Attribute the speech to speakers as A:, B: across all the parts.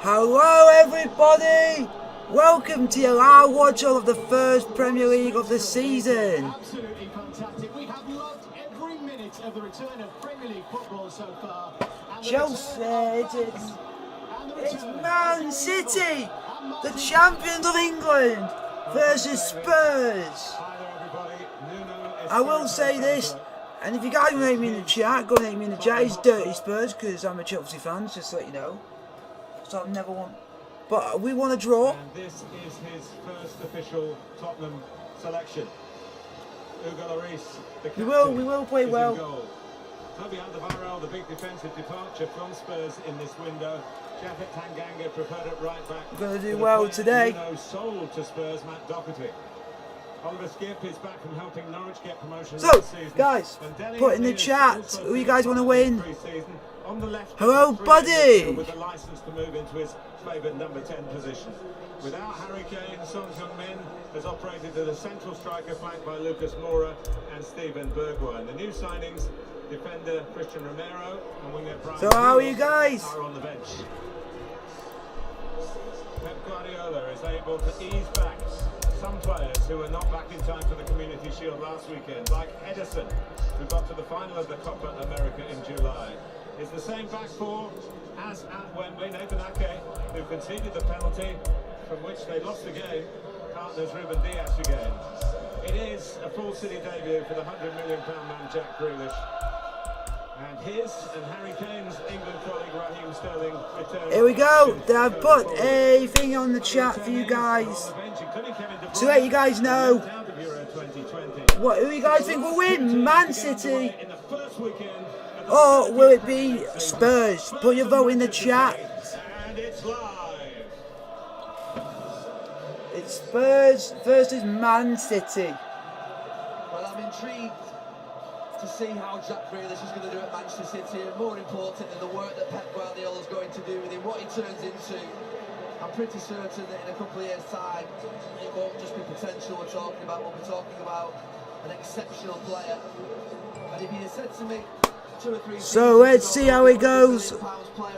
A: Hello everybody! Welcome to your live watch of the first Premier League of the season.
B: Absolutely fantastic. We have loved every minute of the return of Premier League football so far.
A: Chelsea, it's Man City, the champions of England, versus Spurs. I will say this, and if you guys want to name me in the chat, go and name me in the chat. It's Dirty Spurs, because I'm a Chelsea fan, just to let you know. So I never want, but we want to draw.
C: And this is his first official Tottenham selection. Hugo Lloris, the captain,
A: we will play well.
C: Toby Alderweireld, the big defensive departure from Spurs in this window. Japhet Tanganga preferred at right back.
A: We're going to do well today.
C: Sold to Spurs, Matt Doherty. Oliver Skip is back from helping Norwich get promotion.
A: So, guys, put in the chat who you guys want to win.
C: On the left,
A: hello, buddy.
C: With the license to move into his favoured number 10 position. Without Harry Kane, Son Heung-min has operated as a central striker flanked by Lucas Moura and Steven Bergwijn. The new signings, defender Christian Romero and winger Brian.
A: So how are you guys?
C: Are on the bench. Pep Guardiola is able to ease back some players who were not back in time for the Community Shield last weekend, like Edison, who got to the final of the Copa America in July. It's the same back four as at Wembley. Nathan Ake, who conceded the penalty from which they lost the game, partners Ruben Dias again. It is a full City debut for the £100 million man Jack Grealish. And his and Harry Kane's England colleague Raheem Sterling returns.
A: Here we go. I've put a thing on the chat for you guys to let you guys know who you guys think will win, Man City or will it be Spurs? Put your vote in the chat.
C: And it's live.
A: It's Spurs versus Man City.
D: Well, I'm intrigued to see how Jack Grealish is going to do at Manchester City, and more importantly, the work that Pep Guardiola is going to do with him, what he turns into. I'm pretty certain that in a couple of years' time, it won't just be potential we're talking about, we'll be talking about an exceptional player. And if he had said to me,
A: so let's see how it goes.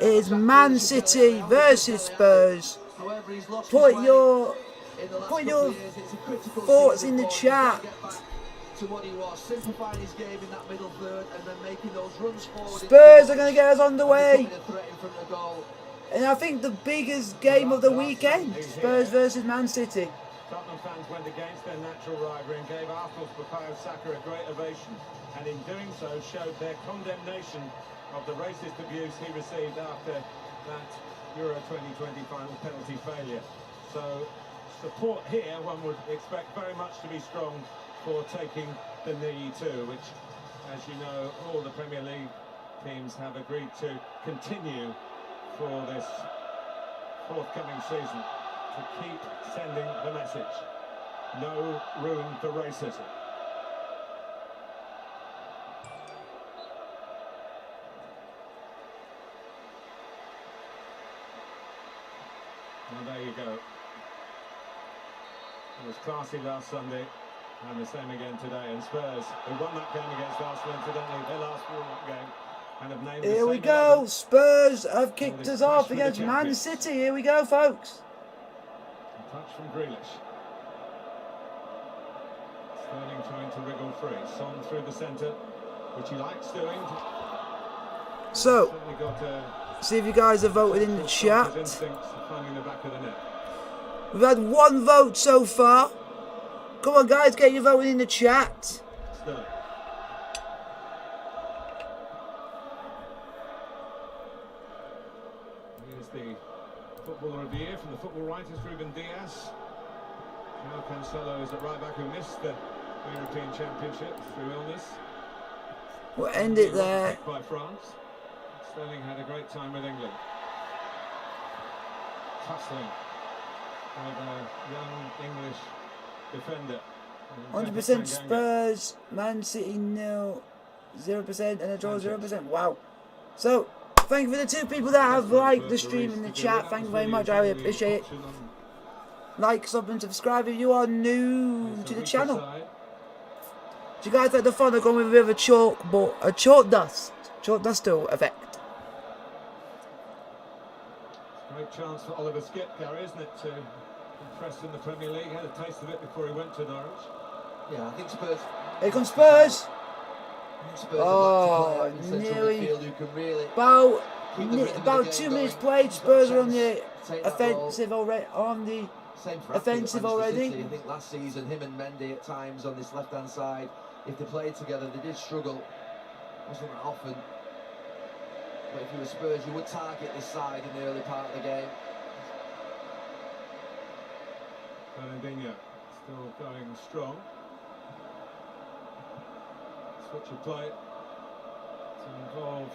A: It is Man City versus Spurs. Put your thoughts in the chat. Spurs are going to get us on the way. And I think the biggest game of the weekend, Spurs versus Man City.
C: Tottenham fans went against their natural rivalry and gave Arsenal's Bukayo Saka a great ovation, and in doing so showed their condemnation of the racist abuse he received after that Euro 2020 final penalty failure. So support here, one would expect very much to be strong for taking the knee too, which, as you know, all the Premier League teams have agreed to continue for this forthcoming season, to keep sending the message. No room for racism. Well, there you go. It was classy last Sunday, and the same again today. And Spurs, who won that game against Arsenal, incidentally, their last warm-up game, and have named.
A: Here we go. Spurs have kicked us off against Man City. Here we go, folks.
C: Touch from Grealish. Sterling trying to wriggle free. Son through the centre, which he likes doing.
A: So, see if you guys have voted in the chat.
C: Finding the back of the net.
A: We've had one vote so far. Come on, guys, get your vote in the chat.
C: Sterling. Here's the Footballer of the Year from the Football Writers, Ruben Dias. Now Cancelo is at right back, who missed the European Championship through illness.
A: We'll end it there.
C: By France. Sterling had a great time with England. Tussling with a young English defender.
A: 100% Spurs, Man City 0%, and a draw 0%. Wow. So, thank you for the 2 people that have liked the stream in the chat. Thank you very much. I really appreciate it. Like, sub, and subscribe if you are new to the channel. Do you guys like the fun of going with a bit of a chalk dust effect?
C: Great chance for Oliver Skipp, Gary, isn't it, to impress in the Premier League? Had a taste of it before he went to Norwich.
D: Yeah, I think Spurs.
A: Here comes Spurs.
D: Spurs
A: Oh,
D: have lacked a player in central
A: nearly.
D: midfield who can really
A: About 2 minutes played. Spurs are on the offensive already.
D: Same for
A: Offensive
D: Manchester
A: already.
D: City. I think last season, him and Mendy at times on this left-hand side, if they played together, they did struggle. Wasn't that often. But if you were Spurs, you would target this side in the early part of the game.
C: Fernandinho still going strong. Switch of play to involve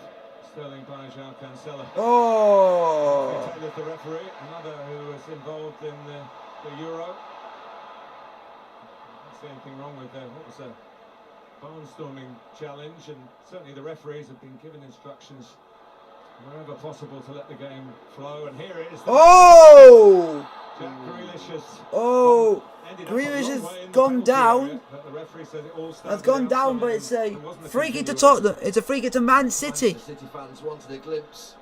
C: Sterling by João Cancelo.
A: Oh!
C: Taylor's the referee, another who was involved in the Euro. Don't see anything wrong with what was a barnstorming challenge, and certainly the referees have been given instructions wherever possible to let the game flow. And here it is.
A: Oh!
C: Jack Grealish has
A: Grealish has gone down. Has gone down, but it's a free kick to Tottenham. It's a free kick to Man City.
D: Manchester City fans wanted a glimpse.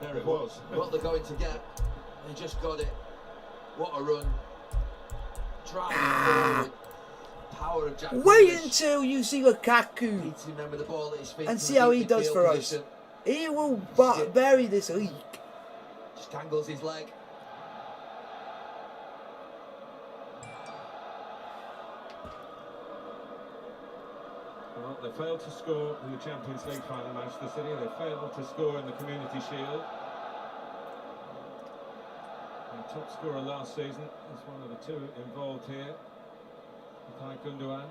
C: There it was.
D: What they're going to get. They just got it. What a run. Driving forward. Power of Jack
A: Wait
D: Grealish.
A: until you see Lukaku
D: Beating them with the ball at his feet
A: and
D: to
A: see
D: the
A: how he
D: deep
A: does
D: midfield
A: for us.
D: position.
A: He will bury this league.
D: Just angles his leg.
C: Well, they failed to score in the Champions League final, Manchester City. They failed to score in the Community Shield. Their top scorer last season is one of the two involved here. Gundogan.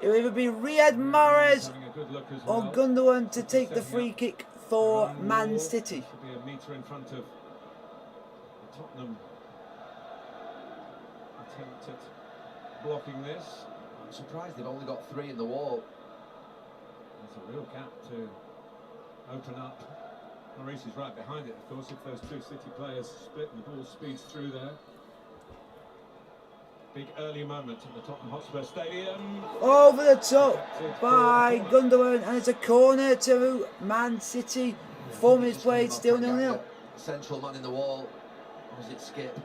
A: It'll either be Riyad Mahrez
C: Having a good look as
A: or
C: well.
A: Gundogan to take the free kick for Man City.
C: Should be a metre in front of the Tottenham attempt at blocking this.
D: I'm surprised they've only got 3 in the wall.
C: There's a real gap to open up. Maurice is right behind it, of course, if those two City players split and the ball speeds through there. Big early moment at the Tottenham Hotspur Stadium.
A: Over the top by Gundogan, and it's a corner to Man City. 4 minutes played, still 0-0.
D: Central man in the wall. Or was it Skip?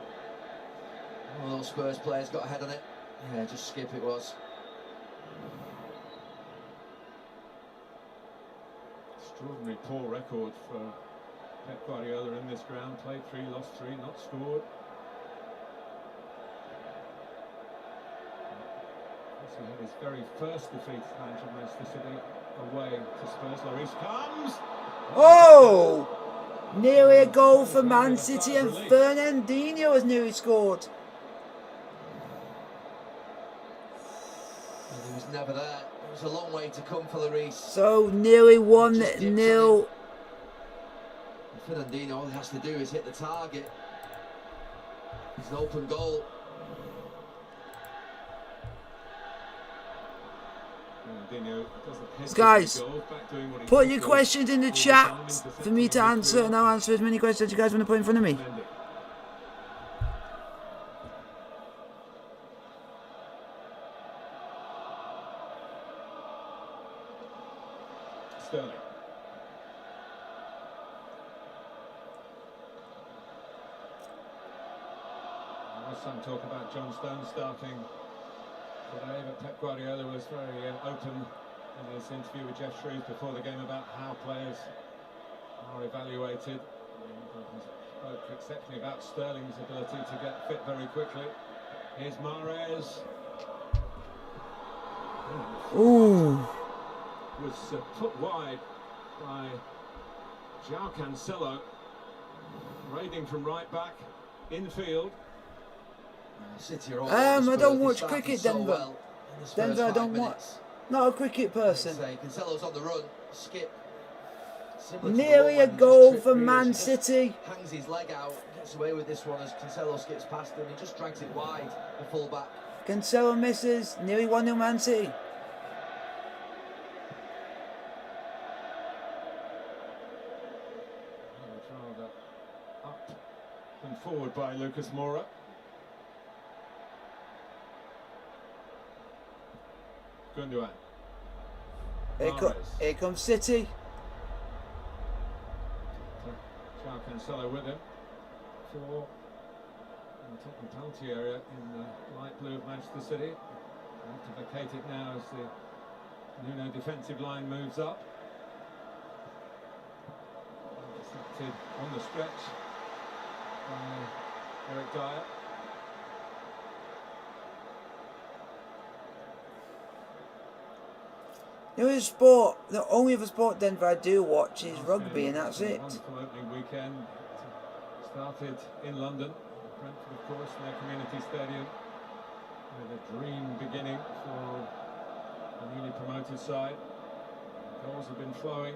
D: One of those Spurs players got a head on it. Yeah, just Skip it was.
C: Extraordinary poor record for Pep Guardiola in this ground. Played 3, lost 3, not scored. He had his very first defeat as manager of Manchester City away to Spurs. Lloris comes!
A: Oh! Nearly a goal for Man City, and Fernandinho has nearly scored.
D: And he was never there. It was a long way to come for Lloris.
A: So nearly 1-0.
D: Fernandinho, all he has to do is hit the target. It's an open goal.
A: Guys, put your questions in the chat for me to answer, and I'll answer as many questions as you guys want to put in front of me.
C: Sterling. There was some talk about John Stones starting today, but Pep Guardiola was very open in his interview with Jeff Shrews before the game about how players are evaluated. He spoke exceptionally about Sterling's ability to get fit very quickly. Here's Mahrez.
A: Ooh.
C: Was put wide by João Cancelo, raiding from right back, infield.
D: City are all
A: I don't watch
D: started
A: cricket,
D: so
A: Denver.
D: well in this
A: Denver,
D: first
A: I don't
D: 5
A: watch.
D: minutes.
A: Not a cricket person.
D: Cancelo's on the run. Skip. Similar to
A: Nearly
D: the
A: a
D: one
A: goal
D: just
A: for
D: tripped
A: Man
D: Grealish. He just
A: City.
D: hangs his leg out, gets away with this one as Cancelo skips past him. He just drags it wide, the full-back.
A: Cancelo misses. Nearly 1-0 Man City.
C: Rather up and forward by Lucas Moura. Gundogan.
A: Here comes City.
C: Charles Cancelo with him for the Tottenham penalty area in the light blue of Manchester City. They have to vacate it now as the Nuno defensive line moves up. Intercepted on the stretch by Eric Dyer.
A: The only other sport Denver I do watch is rugby, and that's it.
C: Wonderful opening weekend. Started in London, Brentford, of course, their community stadium, with a dream beginning for the newly promoted side. Goals have been flowing.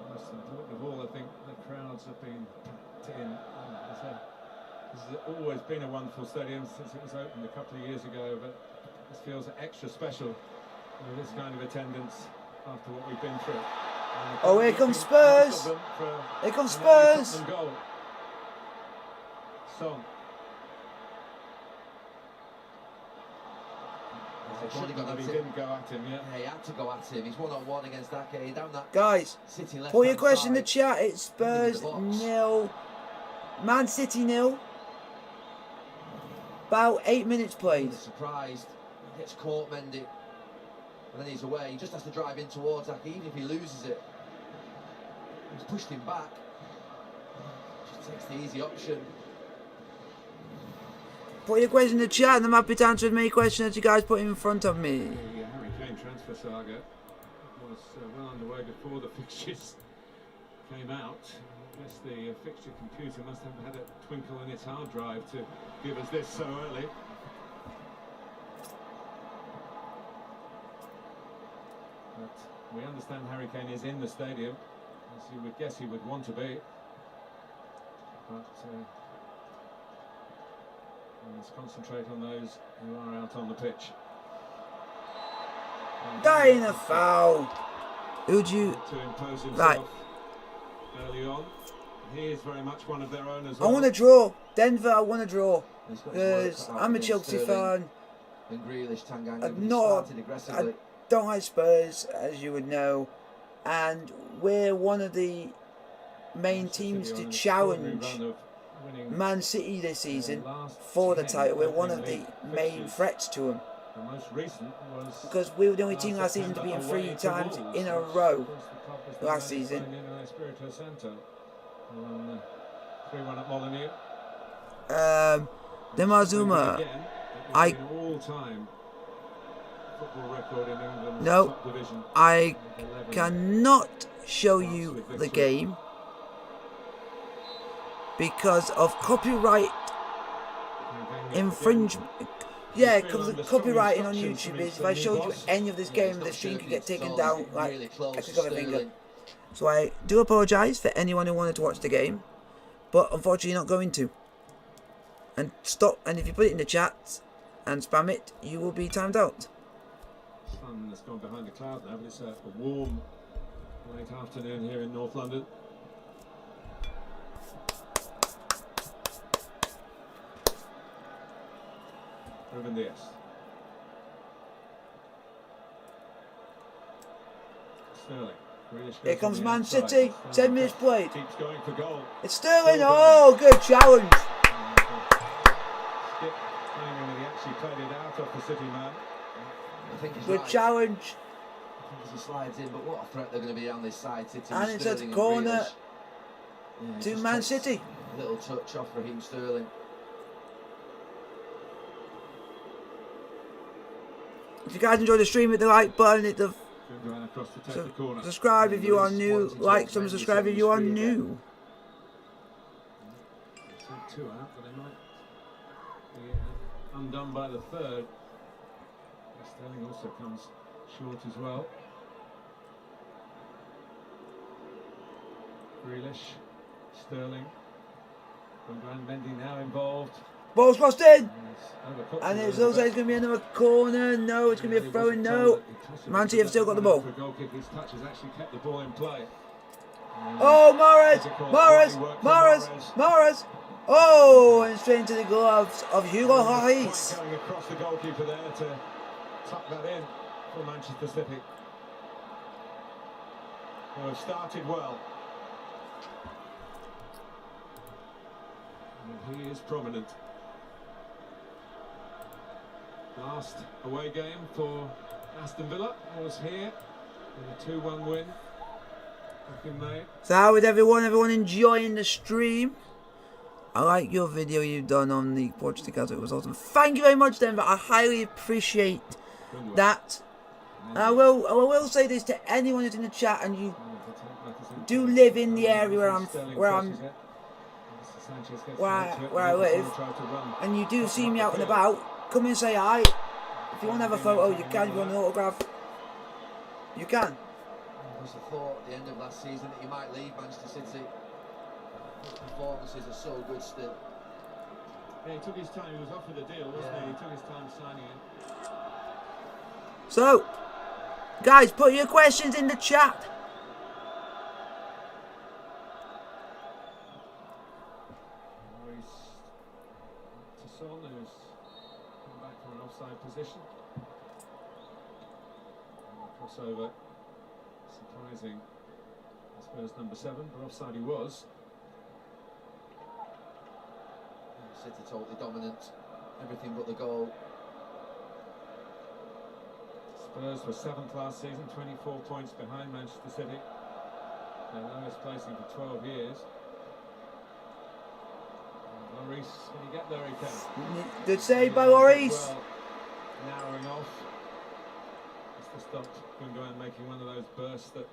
C: Most important of all, I think, the crowds have been packed in. This has always been a wonderful stadium since it was opened a couple of years ago, but this feels extra special with this kind of attendance after what we've been through.
A: Oh, here comes Spurs! Here comes Spurs!
C: Goal. Song. He didn't go at him, yeah.
D: Yeah, he had to go at him. He's one-on-one against Ake down that
A: Guys,
D: City left.
A: put your question in the chat. It's Spurs 0, Man City 0. About 8 minutes played.
D: Surprised. He gets caught, Mendy. And then he's away. He just has to drive in towards Ake, even if he loses it. He's pushed him back. Just takes the easy option.
A: Put your question in the chat, and I'm happy to answer as many questions as you guys put in front of me.
C: The Harry Kane transfer saga was well underway before the fixtures came out. I guess the fixture computer must have had a twinkle in its hard drive to give us this so early. But we understand Harry Kane is in the stadium, as you would guess he would want to be. But let's concentrate on those who are out on the pitch.
A: That ain't a foul. Who'd you...
C: To impose himself
A: right.
C: Early on. He is very much one of their own as
A: I
C: well.
A: want to draw. Denver, I want to draw. Because I'm a Chelsea fan.
D: And Grealish,
A: I don't like Spurs, as you would know. And we're one of the main teams to challenge Man City this season for the title. We're one of the main threats to them.
C: The most recent was
A: because we were the only team last season to beat 3 times in a row last season.
C: 3-1 at Molineux.
A: Demazuma, no, I cannot show you the game because of copyright infringement. Yeah, because the copywriting on YouTube is if I showed you any of this game, the stream could get taken down like a click of a finger. So I do apologise for anyone who wanted to watch the game, but unfortunately you're not going to. And stop, and if you put it in the chat and spam it, you will be timed out.
C: Sun has gone behind the cloud now, but it's a warm late afternoon here in North London. Ruben Dias. Sterling.
A: Here comes Man City. 10 minutes played.
C: Keeps going for goal.
A: It's Sterling. Oh, good challenge.
C: Skip claiming that he actually played it out off the City man.
D: I think he's
A: good
D: right.
A: challenge.
D: I think he slides in, but what a threat they're going to be on this side. City
A: and it's a corner to Man City.
D: A little touch off Raheem Sterling.
A: If you guys enjoy the stream, hit the like button, hit the subscribe if you are new, like, subscribe if you are new.
C: Two out, but they might be undone by the third. Sterling also comes short as well. Grealish, Sterling, Van Mendy now involved.
A: Ball's crossed in, and it looks like it's going to be another corner. No, it's going to be a throw-in. No, Man City have still got the ball.
C: His touch has actually kept the ball in play.
A: Oh, Mahrez! Oh, and straight into the gloves of Hugo Lloris.
C: Going across the goalkeeper there to tuck that in for Manchester City, who have started well. And he is prominent. Last away game for Aston Villa was here with a 2-1 win back in May.
A: So how is everyone? Everyone enjoying the stream? I like your video you've done on the Portugal. It was awesome. Thank you very much, Denver. I highly appreciate that. And I will say this to anyone who's in the chat, and you do live in the area where I live, and you do see me out and about, come and say hi. If you want to have a photo, you can. If you want an autograph, you can.
D: There was a thought at the end of last season that he might leave Manchester City. His performances are so good still.
C: Yeah, he took his time. He was offered a deal, wasn't he? He took his time signing it.
A: So, guys, put your questions in the chat.
C: Son, who's come back from an offside position. Crossover, surprising. I suppose number 7, but offside he was.
D: City totally dominant, everything but the goal.
C: Spurs were 7th last season, 24 points behind Manchester City. Their lowest placing for 12 years. Lloris, can he get there? He can.
A: Good save by Lloris.
C: Well, narrowing off. Just to stop Gundogan making one of those bursts that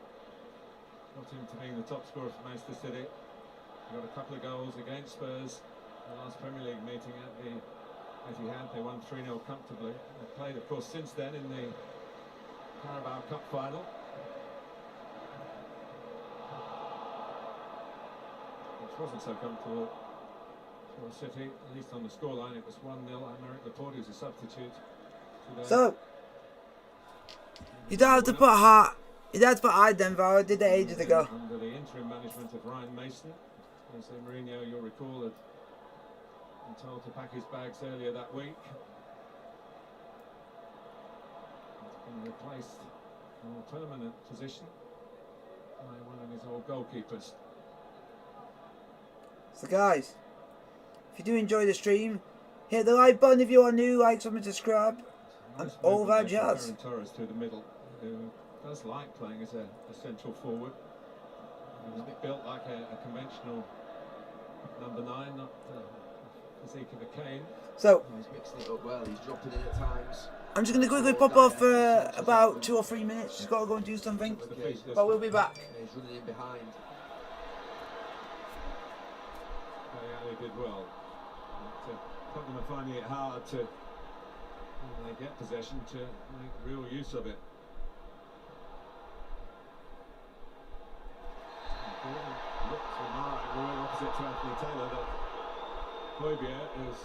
C: got him to being the top scorer for Manchester City. He got a couple of goals against Spurs in the last Premier League meeting at the Etihad. They won 3-0 comfortably. They've played, of course, since then in the Carabao Cup final. Which wasn't so comfortable for City, at least on the scoreline. It was 1-0. Aymeric Laporte, who's a substitute today.
A: So, you don't have to put heart. You don't have to put I Denver. I did it ages ago.
C: Under the interim management of Ryan Mason, Jose Mourinho, you'll recall, had been told to pack his bags earlier that week. He's been replaced in a more permanent position by one of his old goalkeepers.
A: So guys, if you do enjoy the stream, hit the like button if you are new, like, comment, subscribe, and all that jazz.
C: Torres through the middle, who does like playing as a central forward. He's a bit built like a conventional number 9, not the physique of a Kane.
A: So,
D: He's mixing it up well, he's dropping in at times.
A: I'm just going to quickly pop off for about 2 or 3 minutes. Just got to go and do something. But we'll be back.
D: He's running in behind.
C: Ali did well. Tottenham are finding it hard to, when they get possession, to make real use of it. Looks remarkable, opposite to Anthony Taylor, that Højbjerg has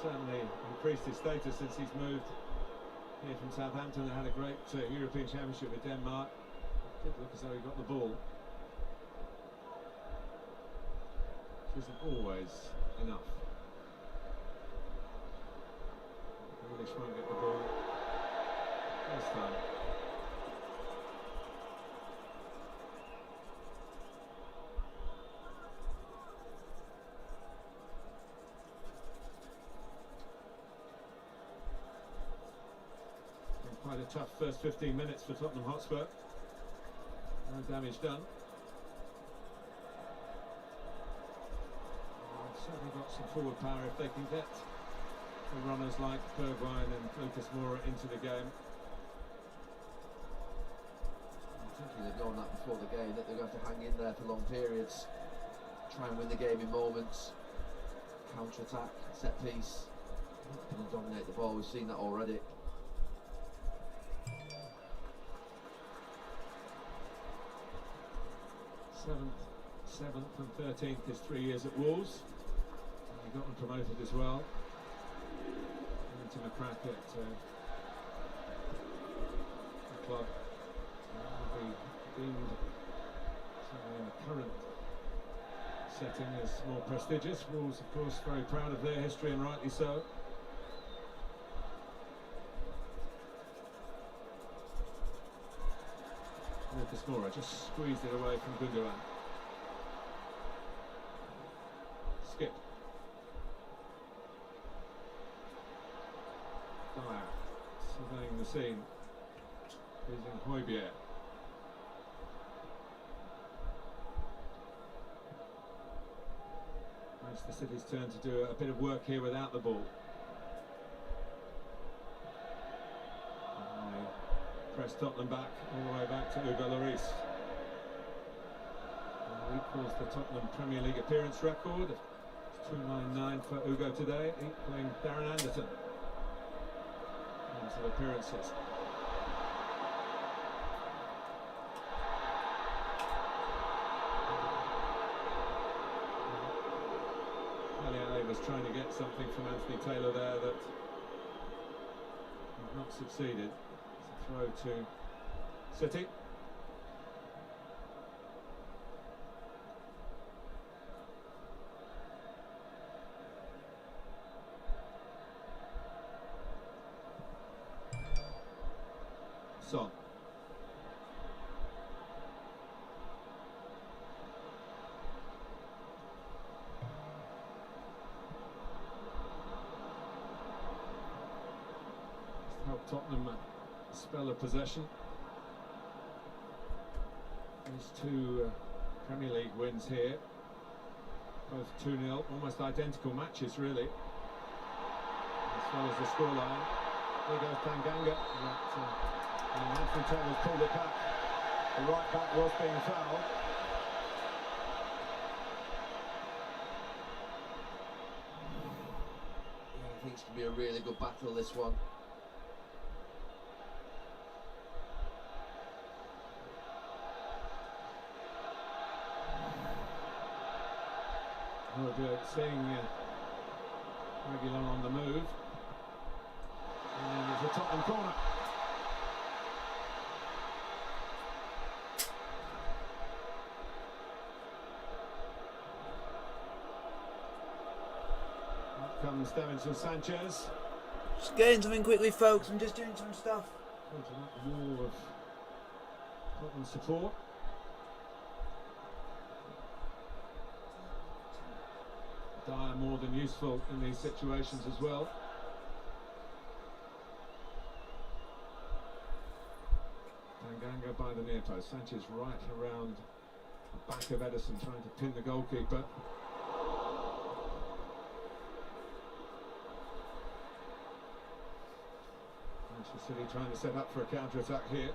C: certainly increased his status since he's moved here from Southampton. They had a great European Championship with Denmark. It did look as though he got the ball. Which isn't always enough. Grealish won't get the ball this time. Quite a tough first 15 minutes for Tottenham Hotspur. No damage done. Certainly got some forward power if they can get the runners like Bergwijn and Lucas Moura into the game.
D: I think they've known that before the game, that they're going to have to hang in there for long periods, try and win the game in moments, counter-attack, set piece, and dominate the ball. We've seen that already.
C: Seventh and 13th is 3 years at Wolves. He got them promoted as well. Into a crack at the club. Will be deemed, certainly in the current setting, as more prestigious. Wolves, of course, very proud of their history, and rightly so. Lucas Moura just squeezed it away from Gundogan. Skip. Dyer surveying the scene. Using Højbjerg. Manchester City's turn to do a bit of work here without the ball. And they press Tottenham back, all the way back to Hugo Lloris. He equals the Tottenham Premier League appearance record. It's 299 for Hugo today, equaling Darren Anderson in terms of appearances. Was trying to get something from Anthony Taylor there that has not succeeded. It's a throw to City. Son. Help Tottenham a spell of possession. These two Premier League wins here, both 2-0, almost identical matches really, as well as the scoreline. There goes Tanganga, and Anthony Taylor's pulled it back. The right back was being fouled.
D: Yeah, I think it's going to be a really good battle, this one.
C: Seeing Reguilon on the move, and there's a Tottenham corner. Up comes Davinson Sanchez.
A: Just getting something quickly, folks. I'm just doing some stuff.
C: Into that wall of Tottenham support. Dyer more than useful in these situations as well. Tanganga by the near post. Sanchez right around the back of Ederson, trying to pin the goalkeeper. Manchester City trying to set up for a counter-attack here.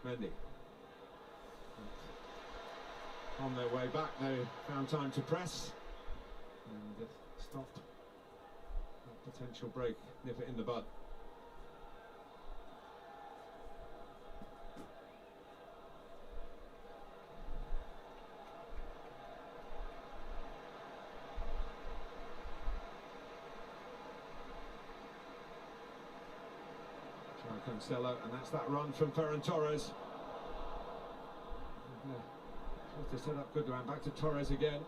C: Mendy. On their way back, they found time to press and stop that potential break, nip it in the bud. Try Cancelo, and that's that run from Ferran Torres. To set up good round, back to Torres again.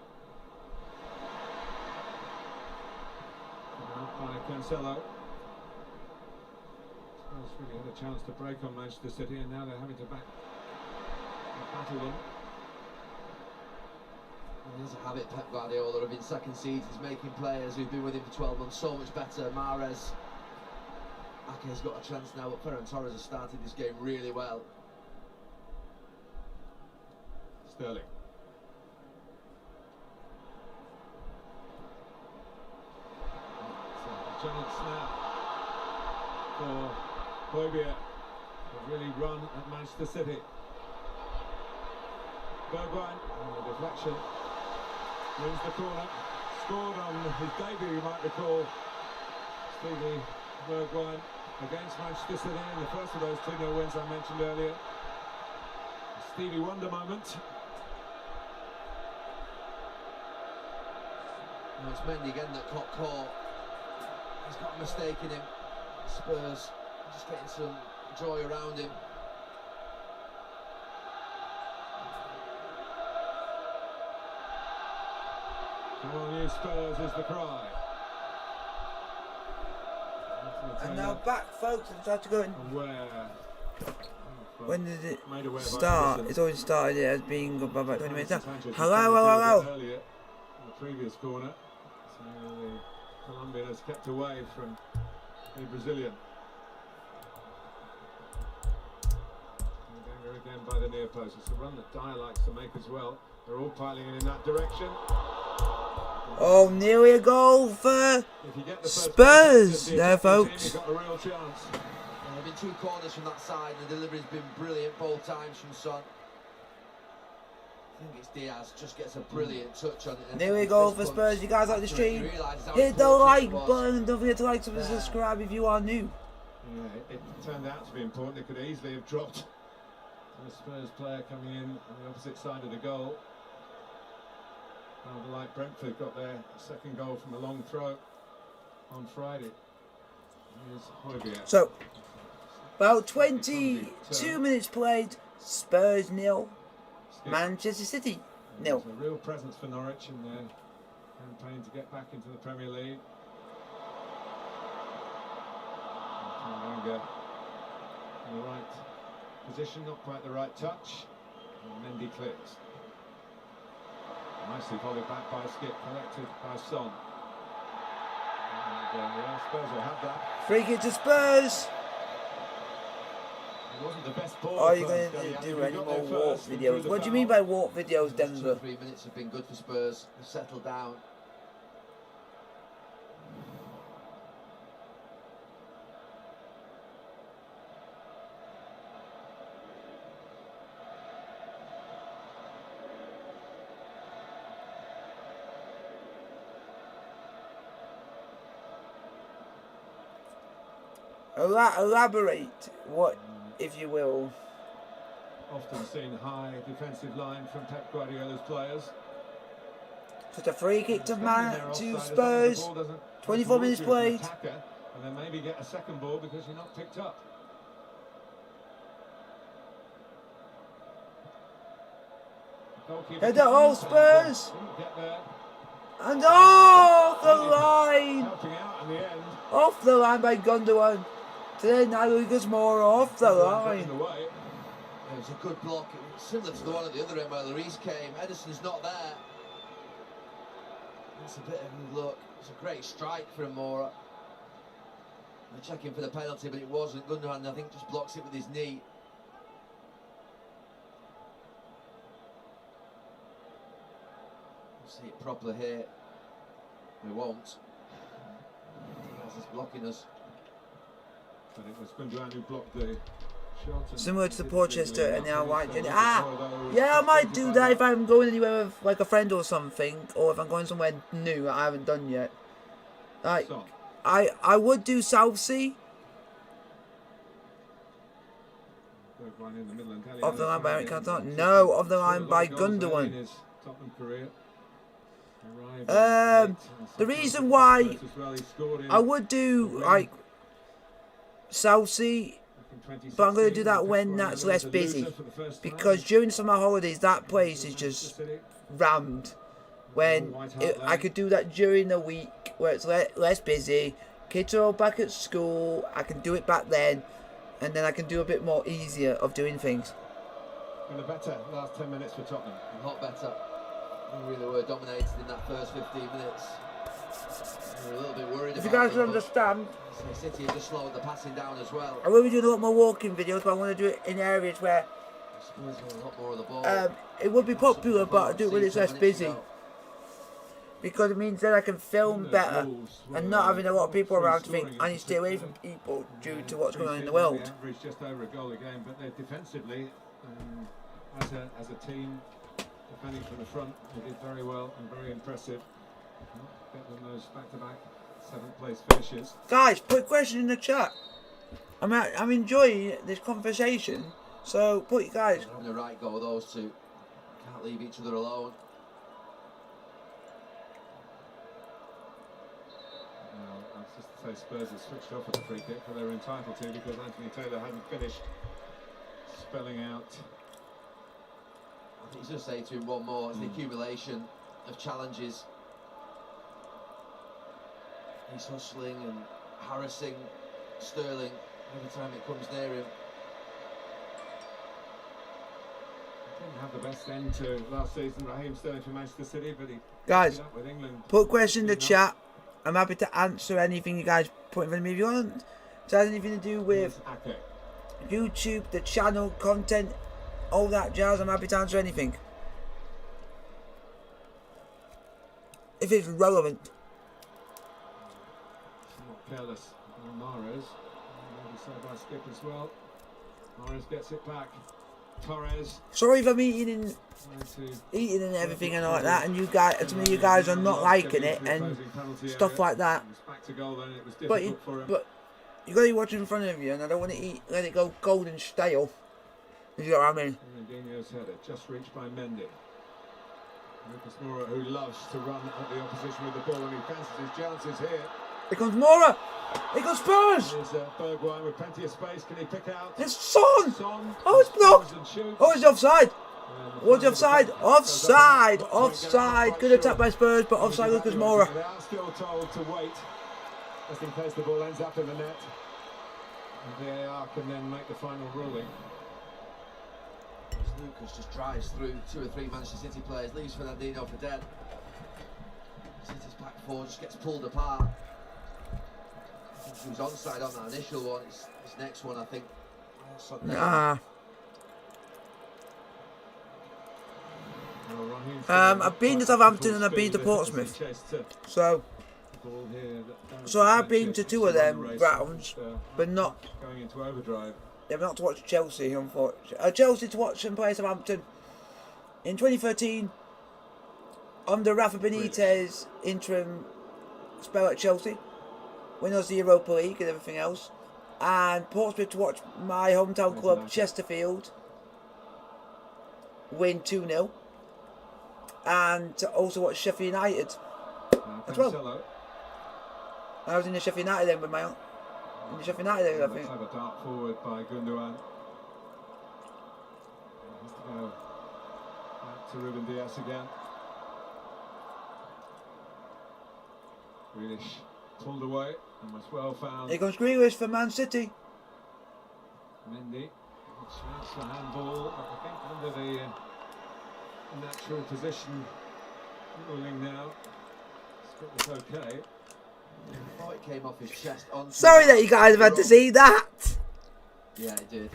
C: Out by Cancelo. Spurs really had a chance to break on Manchester City, and now they're having to battle them.
D: Well, there's a habit, Pep Guardiola, of in second seasons making players who've been with him for 12 months so much better. Mahrez, Ake's got a chance now, but Ferran Torres has started this game really well.
C: Sterling. It's a chance now for Højbjerg to really run at Manchester City. Bergwijn, the deflection, wins the corner. Scored on his debut, you might recall, Stevie Bergwijn against Manchester City in the first of those 2-0 wins I mentioned earlier. A Stevie Wonder moment.
D: Now it's Mendy again that got caught. He's got a mistake in him. Spurs just getting some joy around him.
C: Come on, you Spurs is the cry.
A: And now back, folks. It's had to go in. When did it start? It's already started. It has been about 20 minutes now. Hello.
C: Earlier, in the previous corner. So Colombian has kept away from the Brazilian. Danger again by the near post. It's a run that Dyer likes to make as well. They're all piling in that direction.
A: Oh, nearly a goal for Spurs there, folks.
C: You've got a real chance.
D: There have been 2 corners from that side, and the delivery's been brilliant both times from Son. I think it's Diaz, just gets a brilliant touch on it.
A: Nearly a goal for Spurs. You guys like the stream? Hit the like button and don't forget to like, subscribe if you are new.
C: Yeah, it turned out to be important. It could easily have dropped. The Spurs player coming in on the opposite side of the goal. Rather like Brentford got their second goal from a long throw on Friday. Here's Højbjerg.
A: So, about 22 minutes played. Spurs 0. Manchester City 0.
C: There's a real presence for Norwich in their campaign to get back into the Premier League. Wenger in the right position, not quite the right touch. And Mendy clears. Nicely volleyed back by Skip, collected by Son. And yeah, Spurs will have that.
A: Free kick to Spurs.
C: It wasn't the best ball.
A: Are you going to do any more walk videos? What do you mean by walk videos, Denver?
D: 2 or 3 minutes have been good for Spurs. They've settled down.
A: Elaborate, what, if you will.
C: Often seen high defensive line from Pep Guardiola's players.
A: Just a free kick to Spurs. 24 minutes played.
C: And then maybe get a second ball because you're not picked up.
A: Head at all, Spurs. And off the line.
C: Helping out in the end.
A: Off the line by Gundogan. Today, now Lucas Moura off the line.
D: It was a good block. It was similar to the one at the other end where Lloris came. Edison's not there. That's a bit of a look. It's a great strike from Moura. They're checking for the penalty, but it wasn't. Gundogan, I think, just blocks it with his knee. We'll see it proper here. We won't. Diaz is blocking us.
C: But it was Gundogan who blocked the shot.
A: Similar to the Porchester and now White Jenny. Yeah, I might do that if I'm going anywhere with like a friend or something, or if I'm going somewhere new that I haven't done yet. Like, I would do Southsea. Off the line by Eric Cantona. No, off the line by Gundogan. The reason why I would do like Southsea, but I'm going to do that when that's less busy, because during summer holidays that place is just rammed. When I could do that during the week where it's less busy, kids are all back at school, I can do it back then, and then I can do a bit more easier of doing things.
C: And a better last 10 minutes for Tottenham.
D: A lot better. They really were dominated in that first 15 minutes. We were a little bit worried.
A: If you guys can understand,
D: City have just slowed the passing down as well.
A: I will be doing a lot more walking videos, but I want to do it in areas where
D: Spurs have a lot more of the ball.
A: it would be popular, but I do it when it's less busy. Because it means that I can film better and not having a lot of people around to think I need to stay away from people due to what's going on in the world.
C: Average just over a goal a game, but they're defensively, as a team, defending from the front, they did very well and very impressive. Get them those back-to-back 7th place finishes.
A: Guys, put a question in the chat. I'm enjoying this conversation, so put you guys.
D: They're having the right goal, those two. Can't leave each other alone.
C: I was just to say Spurs have switched off at the free kick, but they were entitled to because Anthony Taylor hadn't finished spelling out.
D: I think he's going to say to him one more. It's the accumulation of challenges. He's hustling and harassing Sterling every time it comes near him.
C: Didn't have the best end to last season, Raheem Sterling for Manchester City, but he
A: guys,
C: with England.
A: put a question in the chat I'm happy to answer anything you guys put in front of me. If you want, if it has anything to do with YouTube, the channel, content, all that jazz, I'm happy to answer anything. If it's relevant.
C: Somewhat careless on Mahrez. Maybe so by Skip as well. Mahrez gets it back. Torres.
A: Sorry if I'm eating and everything and all like that, and you guys are not liking it and stuff like that. But you got to watch in front of you, and I don't want to let it go cold and stale. You know what I mean?
C: Fernandinho's header just reached by Mendy. Lucas Moura, who loves to run at the opposition with the ball, and he fancies his chances here.
A: Here comes Moura! Here comes Spurs!
C: Here's Bergwijn with plenty of space. Can he pick out?
A: It's Son! Oh, it's blocked! Oh, it's offside! What's offside? Offside! Offside! Good attack by Spurs, but offside Lucas Moura.
C: They are still told to wait, just in case the ball ends up in the net. And VAR can then make the final ruling.
D: As Lucas just drives through 2 or 3 Manchester City players, leaves Fernandinho for dead. City's back four just gets pulled apart. I think he was onside on that initial one. It's this next one, I think.
A: Nah. I've been to Southampton and I've been to Portsmouth. So I've been to 2 of them grounds, but not.
C: Going into overdrive.
A: Yeah, but not to watch Chelsea, unfortunately. Chelsea to watch them play Southampton in 2013 under Rafa Benitez interim spell at Chelsea, win us the Europa League and everything else, and Portsmouth to watch my hometown club Chesterfield win 2-0, and to also watch Sheffield United as well. I was in the Sheffield United then with my own. In the Sheffield United, I think.
C: Have a dart forward by Gundogan. Has to go back to Ruben Dias again. Grealish pulled away and was well found.
A: Here comes Grealish for Man City.
C: Mendy, which makes the handball, I think, under the natural position ruling now. It was okay.
D: Oh, it came off his chest.
A: Sorry that you guys have had to see that.
D: Yeah, it did.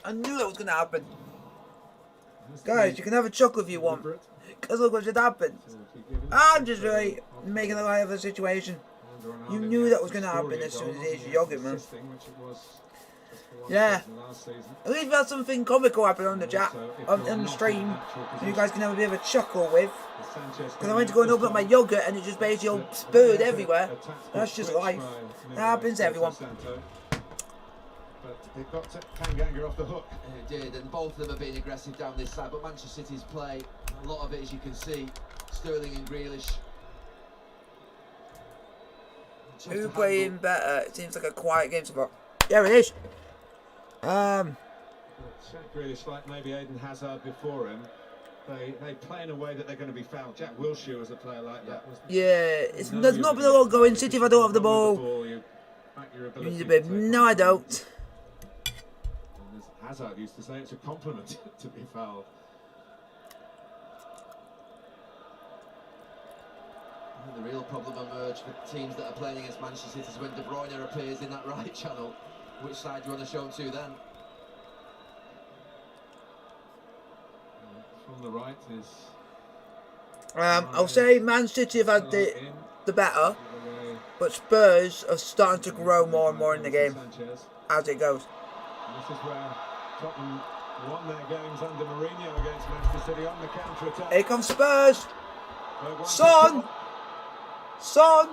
A: I knew that was going to happen. Guys, you can have a chuckle if you want. Because look what just happened. I'm just really making a light of the situation. You knew that was going to happen as soon as it's jogging, man. Yeah. At least we had something comical happen on the chat, on the stream, so you guys can have a bit of a chuckle with. Because I went to go and open up my yogurt and it just basically all spurred everywhere. That's just life. That happens to everyone.
C: But it got Tanganga off the hook.
D: It did, and both of them are being aggressive down this side. But Manchester City's play, a lot of it, as you can see, Sterling and Grealish.
A: Who playing better? It seems like a quiet game so far. Yeah, it is.
C: Jack Grealish, like maybe Eden Hazard before him, they play in a way that they're going to be fouled. Jack Wilshere was a player like that.
A: Yeah, there's not been a lot going. City, if I don't have the ball, you need a bit. No, I don't.
C: And as Hazard used to say, it's a compliment to be fouled.
D: The real problem emerged for teams that are playing against Manchester City is when De Bruyne appears in that right channel. Which side do you want to show him to then?
C: From the right is...
A: I'll say Man City have had the better, but Spurs are starting to grow more and more in the game as it goes.
C: And this is where Tottenham won their games under Mourinho against Manchester City on the counter-attack.
A: Here comes Spurs! Son! Son!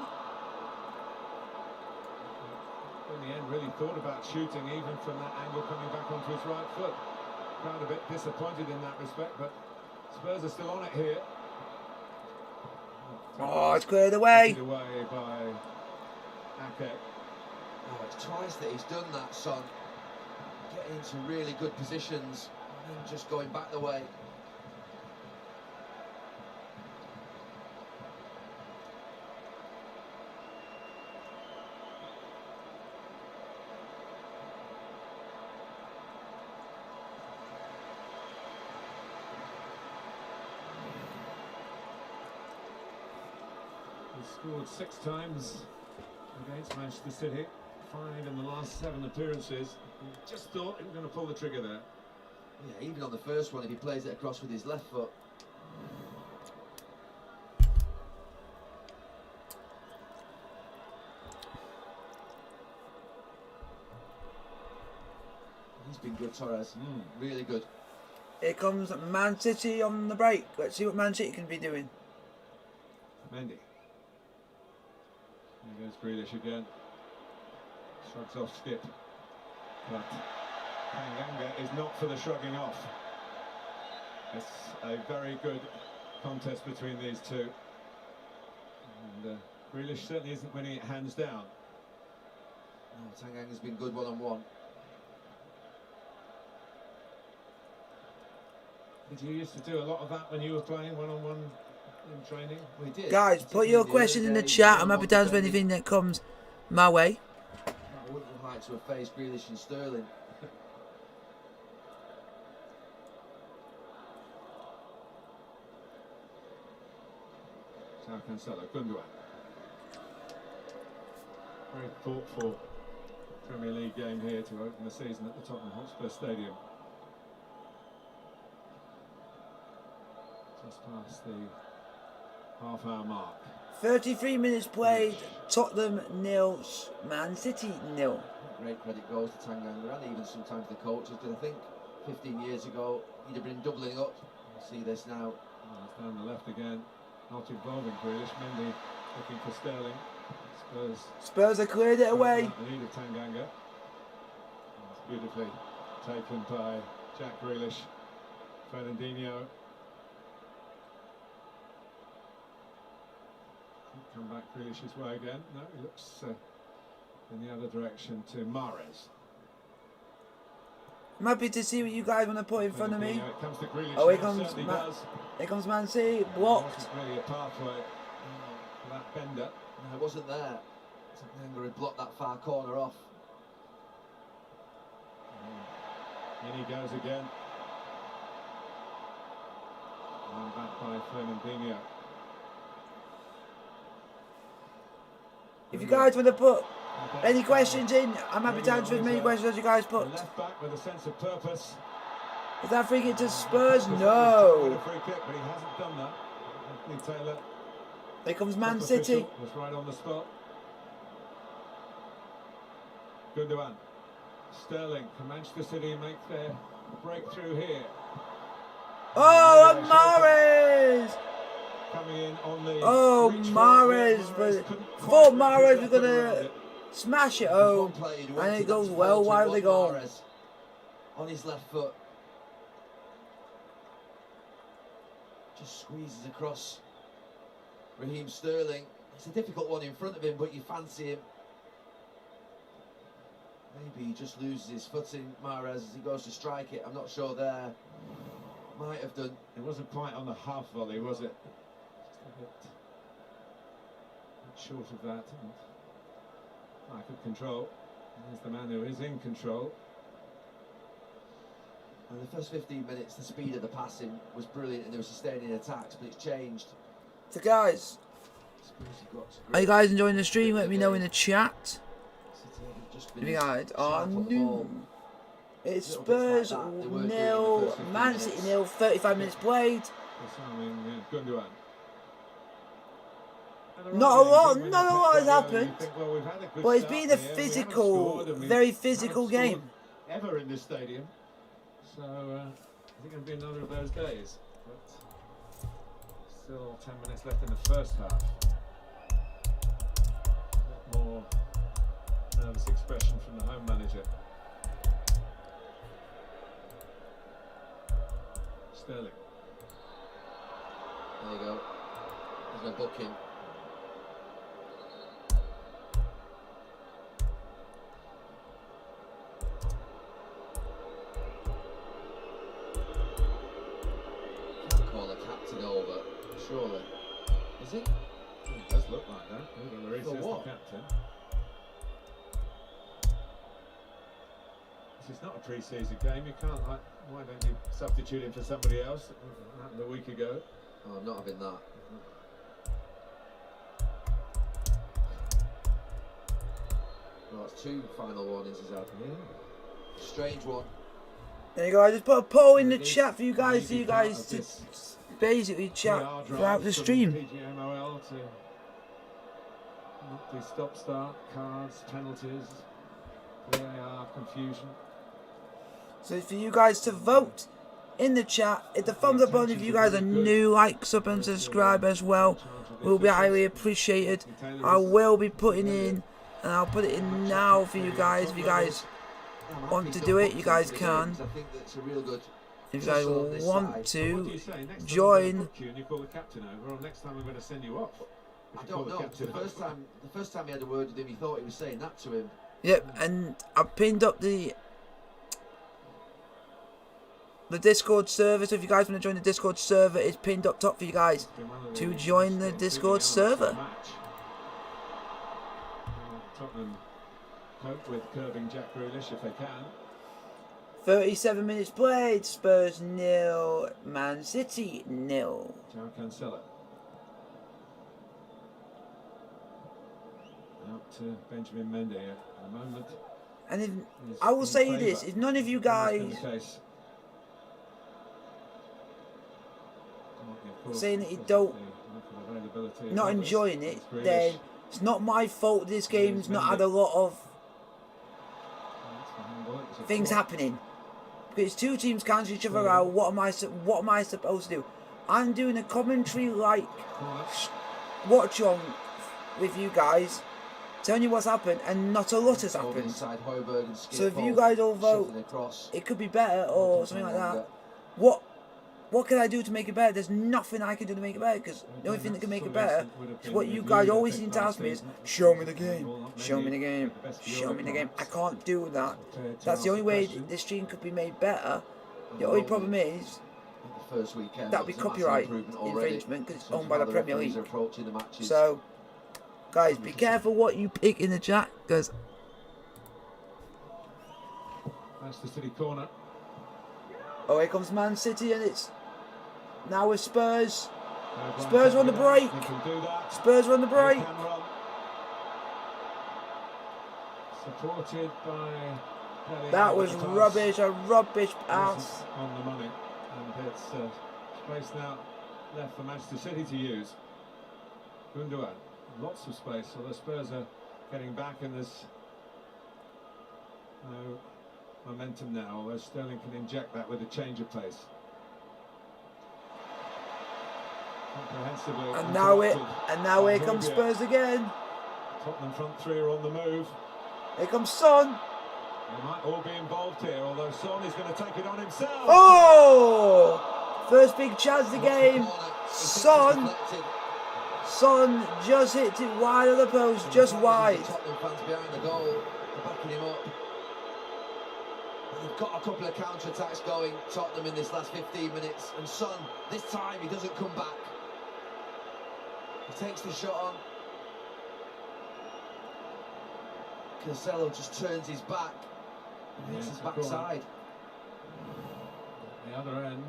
C: In the end, really thought about shooting even from that angle coming back onto his right foot. Crowd a bit disappointed in that respect, but Spurs are still on it here.
A: Oh, it's cleared away.
C: Away by Ake.
D: Oh, it's twice that he's done that, Son. Getting into really good positions and then just going back the way.
C: Scored 6 times against Manchester City, 5 in the last 7 appearances. Just thought he was going to pull the trigger there.
D: Yeah, even on the first one, if he plays it across with his left foot. He's been good, Torres. Really good.
A: Here comes Man City on the break. Let's see what Man City can be doing.
C: Mendy. There goes Grealish again. Shrugs off Skip. But Tanganga is not for the shrugging off. It's a very good contest between these two. And Grealish certainly isn't winning it hands down.
D: No, Tanganga's been good one-on-one.
C: Did you used to do a lot of that when you were playing one-on-one in training?
D: We did.
A: Guys, put your question in the chat. I'm happy to answer anything that comes my way.
D: I wouldn't have liked to have faced Grealish and Sterling.
C: Sao Cancelo, Gundogan. Very thoughtful Premier League game here to open the season at the Tottenham Hotspur Stadium. Just past the half-hour mark.
A: 33 minutes played. Tottenham 0, Man City 0.
D: Great credit goes to Tanganga and even sometimes the coaches, because I think 15 years ago he'd have been doubling up. See this now.
C: Oh, it's down the left again. Not involving Grealish. Mendy looking for Sterling.
A: Spurs have cleared it away.
C: The need of Tanganga. It's beautifully taken by Jack Grealish. Fernandinho. Come back Grealish's way again. No, he looks in the other direction to Mahrez.
A: I'm happy to see what you guys want to put in front of me.
C: It comes to Grealish.
A: Oh, here comes Man City. Blocked.
C: It wasn't really a pathway for that bender.
D: No, it wasn't there. Tanganga had blocked that far corner off.
C: In he goes again. And back by Fernandinho.
A: If you guys want to put any questions in, I'm happy to answer as many questions as you guys put.
C: Left back with a sense of purpose.
A: Is that free kick to Spurs? No.
C: Free kick, but he hasn't done that. Anthony Taylor.
A: Here comes Man City.
C: Was right on the spot. Gundogan. Sterling from Manchester City make their breakthrough here.
A: Oh, and Mahrez!
C: Coming in on the
A: Mahrez! Thought Mahrez was gonna smash it home, and it goes well wide of the goal.
D: On his left foot. Just squeezes across Raheem Sterling. It's a difficult one in front of him, but you fancy him. Maybe he just loses his footing, Mahrez, as he goes to strike it. I'm not sure there. Might have done.
C: It wasn't quite on the half volley, was it? Just a bit short of that. And lack of control. There's the man who is in control.
D: And the first 15 minutes, the speed of the passing was brilliant, and they were sustaining attacks, but it's changed.
A: So guys, are you guys enjoying the stream? Let me know in the chat. If you guys are new. It's Spurs 0, Man City 0, 35 minutes played. Not a lot has happened, but it's been a physical, very physical game.
C: Ever in this stadium, so I think it'll be another of those days. But still 10 minutes left in the first half. A lot more nervous expression from the home manager. Sterling.
D: There you go. There's no booking. Can't call the captain over, surely. Is it?
C: It does look like that. Hugo Lloris is the captain. This is not a pre-season game. You can't, like, why don't you substitute him for somebody else? That happened a week ago.
D: Oh, I'm not having that. Well, that's 2 final warnings he's had. Yeah. Strange one.
A: There you go. I just put a poll in the chat for you guys to basically chat throughout the stream.
C: PGMOL to the stop-start, cards, penalties, VAR, confusion.
A: So for you guys to vote in the chat, hit the thumbs up button if you guys are new, like, sub and subscribe as well. Will be highly appreciated. I will be putting in, and I'll put it in now for you guys. If you guys want to do it, you guys can. If you guys want to join.
D: I don't know. The first time he had a word with him, he thought he was saying that to him.
A: Yep, and I pinned up the Discord server, so if you guys want to join the Discord server, it's pinned up top for you guys to join the Discord server.
C: Tottenham cope with curbing Jack Grealish if they can.
A: 37 minutes played, Spurs 0, Man City 0.
C: João Cancelo. Out to Benjamin Mendy at the moment.
A: And if, I will say this, if none of you guys saying that you don't, not enjoying it, then it's not my fault this game's not had a lot of things happening. Because 2 teams cancel each other out, what am I supposed to do? I'm doing a commentary like watch on with you guys, telling you what's happened, and not a lot has happened. So if you guys all vote, it could be better or something like that. What can I do to make it better? There's nothing I can do to make it better, because the only thing that can make it better is what you guys always seem to ask me is, show me the game, show me the game, show me the game. I can't do that. That's the only way this stream could be made better. The only problem is, that'll be copyright infringement because it's owned by the Premier League. So, guys, be careful what you pick in the chat, because
C: that's the City corner.
A: Oh, here comes Man City, and it's now with Spurs. Spurs are on the break. Spurs are on the break.
C: Supported by
A: that was rubbish, a rubbish pass.
C: On the money, and it's space now left for Manchester City to use. Gundogan, lots of space, so the Spurs are getting back, and there's no momentum now, although Sterling can inject that with a change of pace. Comprehensively.
A: And now here comes Spurs again.
C: Tottenham front 3 are on the move.
A: Here comes Son.
C: They might all be involved here, although Son is going to take it on himself.
A: Oh! First big chance of the game. Son just hit it wide of the post, just wide.
D: Tottenham fans behind the goal, they're backing him up. They've got a couple of counter-attacks going, Tottenham, in this last 15 minutes. And Son, this time, he doesn't come back. He takes the shot on. Cancelo just turns his back and hits his backside.
C: The other end.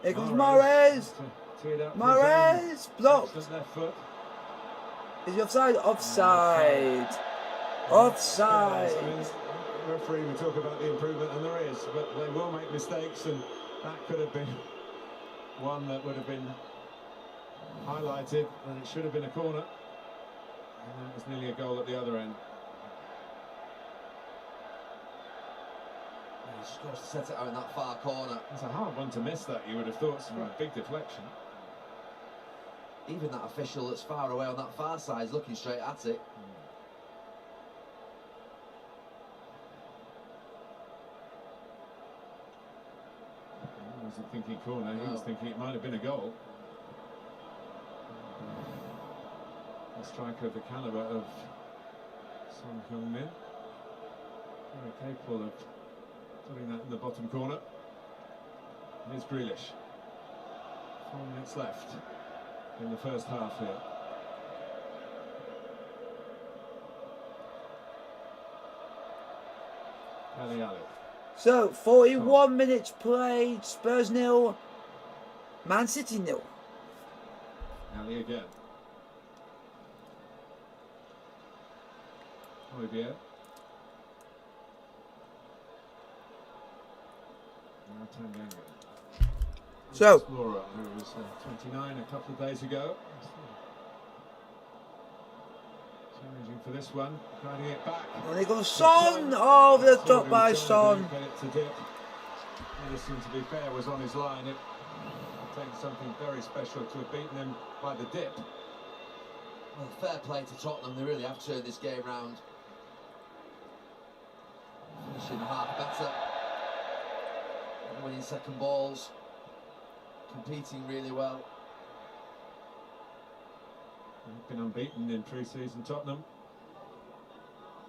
A: Here comes Mahrez. Mahrez blocked. Is he offside? Offside. Offside.
C: Referee will talk about the improvement, and there is, but they will make mistakes, and that could have been one that would have been highlighted, and it should have been a corner, and it was nearly a goal at the other end.
D: He just goes to set it out in that far corner.
C: It's a hard one to miss, that you would have thought, from a big deflection.
D: Even that official that's far away on that far side is looking straight at it.
C: He wasn't thinking corner, he was thinking it might have been a goal. A striker of the calibre of Son Heung-min, very capable of putting that in the bottom corner. Here's Grealish. 4 minutes left in the first half here. Ali.
A: So, 41 minutes played, Spurs 0, Man City 0.
C: Ali again. Højbjerg. Now Tanganga.
A: So,
C: Explorer, who was 29 a couple of days ago. Challenging for this one, guiding it back.
A: and here goes Son, over the top by Son.
C: Get it to dip. Edison, to be fair, was on his line. It would take something very special to have beaten him by the dip.
D: Well, fair play to Tottenham, they really have turned this game round. Finishing half better. Winning second balls. Competing really well.
C: They've been unbeaten in pre-season, Tottenham.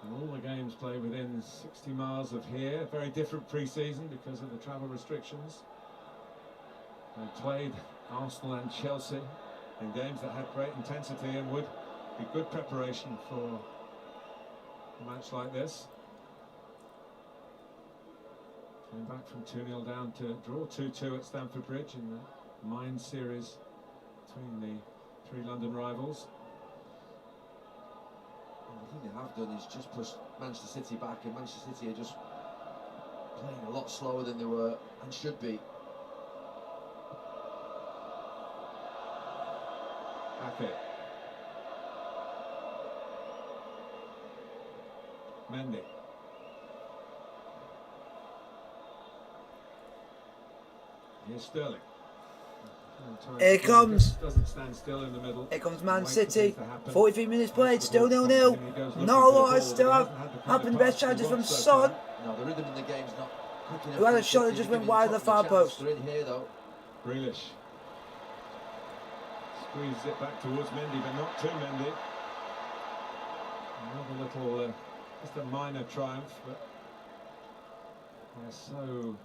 C: And all the games played within 60 miles of here. Very different pre-season because of the travel restrictions. They played Arsenal and Chelsea in games that had great intensity and would be good preparation for a match like this. Came back from 2-0 down to draw 2-2 at Stamford Bridge in the Mind series between the three London rivals.
D: The thing they have done is just push Manchester City back, and Manchester City are just playing a lot slower than they were and should be.
C: Ake. Mendy. Here's Sterling.
A: Here comes.
C: Doesn't stand still in the middle.
A: Here comes Man City. 43 minutes played, still 0-0. Not a lot has still happened. Best chances from Son,
D: No, the rhythm in the game's not quick enough.
A: who had a shot that just went wide of the far post.
D: They're in here though.
C: Grealish squeezes it back towards Mendy, but not to Mendy. Another little, just a minor triumph, but they're so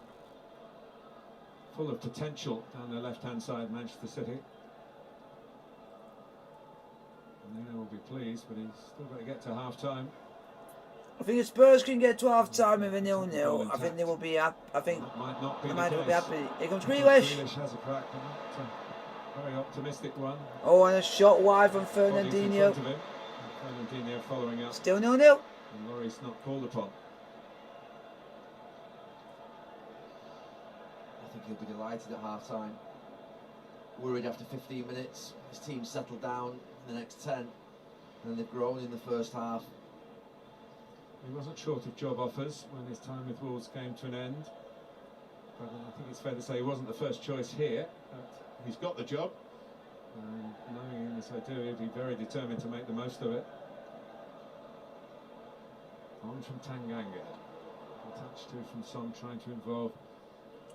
C: full of potential down the left-hand side, Manchester City. And they will be pleased, but he's still got to get to half-time.
A: I think if Spurs can get to half time with a 0-0, I think they will be happy. I think
C: That might not be
A: they
C: the
A: might
C: case.
A: be happy. Here comes
C: I think
A: Grealish.
C: Grealish has a crack, but not a very optimistic one.
A: Oh, and a shot wide from
C: Bodies in
A: Fernandinho.
C: front of him. Fernandinho following up.
A: Still 0-0.
C: And Lloris not called upon.
D: I think he'll be delighted at half time. Worried after 15 minutes. His team settled down in the next 10, and they've grown in the first half.
C: He wasn't short of job offers when his time with Wolves came to an end. But I think it's fair to say he wasn't the first choice here. But he's got the job. And knowing him as I do, he'll be very determined to make the most of it. On from Tanganga. A touch too from Son, trying to involve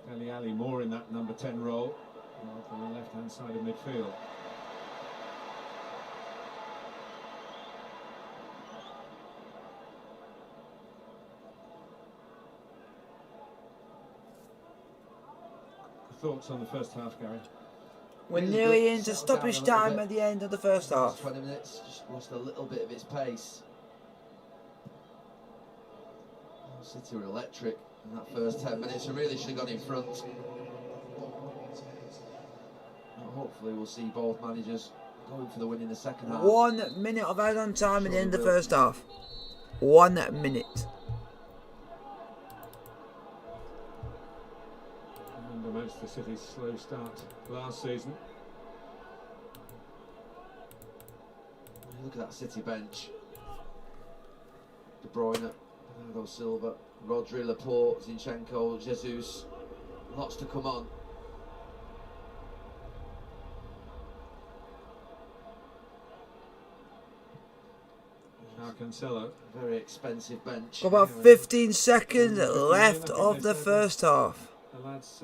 C: Dele Alli more in that number 10 role rather than the left-hand side of midfield. Thoughts on the first half, Gary?
A: We're
D: Really
A: nearly
D: good.
A: into
D: Settled down
A: stoppage
D: a little
A: time
D: bit.
A: at the end of the first half.
D: 20 minutes, just lost a little bit of its pace. City were electric in that first 10 minutes and really should have gone in front. And hopefully we'll see both managers going for the win in the second half.
A: 1 minute of add-on time at the end of the first half. 1 minute.
C: Remember Manchester City's slow start last season.
D: Look at that City bench. De Bruyne, Bernardo Silva, Rodri, Laporte, Zinchenko, Jesus. Lots to come on.
C: Now Cancelo.
D: Very expensive bench.
A: Got about 15 seconds left of the first half.
C: The lads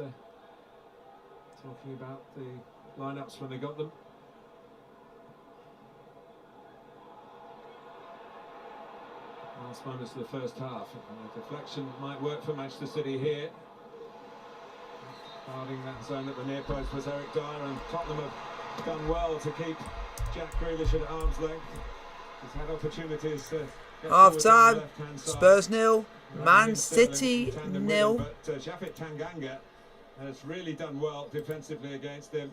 C: talking about the lineups when they got them. Last moments of the first half. A deflection might work for Manchester City here. Guarding that zone at the near post was Eric Dyer, and Tottenham have done well to keep Jack Grealish at arm's length. He's had opportunities to get
A: Half
C: forward on the
A: time.
C: left-hand side.
A: Spurs 0. Man
C: Raheem Sterling
A: City
C: in tandem with him,
A: 0.
C: But Japhet Tanganga has really done well defensively against him.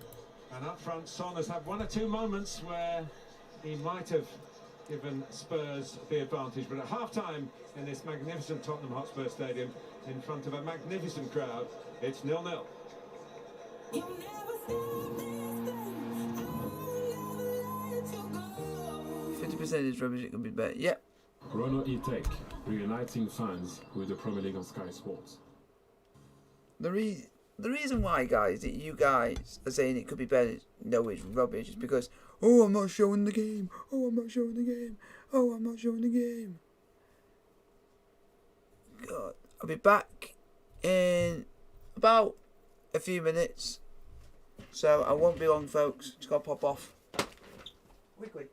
C: And up front, Son has had 1 or 2 moments where he might have given Spurs the advantage. But at half-time in this magnificent Tottenham Hotspur Stadium, in front of a magnificent crowd, it's 0-0.
A: 50% is rubbish, it could be better. Yep.
E: Rono E-Tech, reuniting fans with the Premier League on Sky Sports.
A: The reason why, guys, that you guys are saying it could be better, no, it's rubbish, is because, oh, I'm not showing the game. Oh, I'm not showing the game. Oh, I'm not showing the game. God, I'll be back in about a few minutes. So I won't be long, folks. Just gotta pop off. Quickly.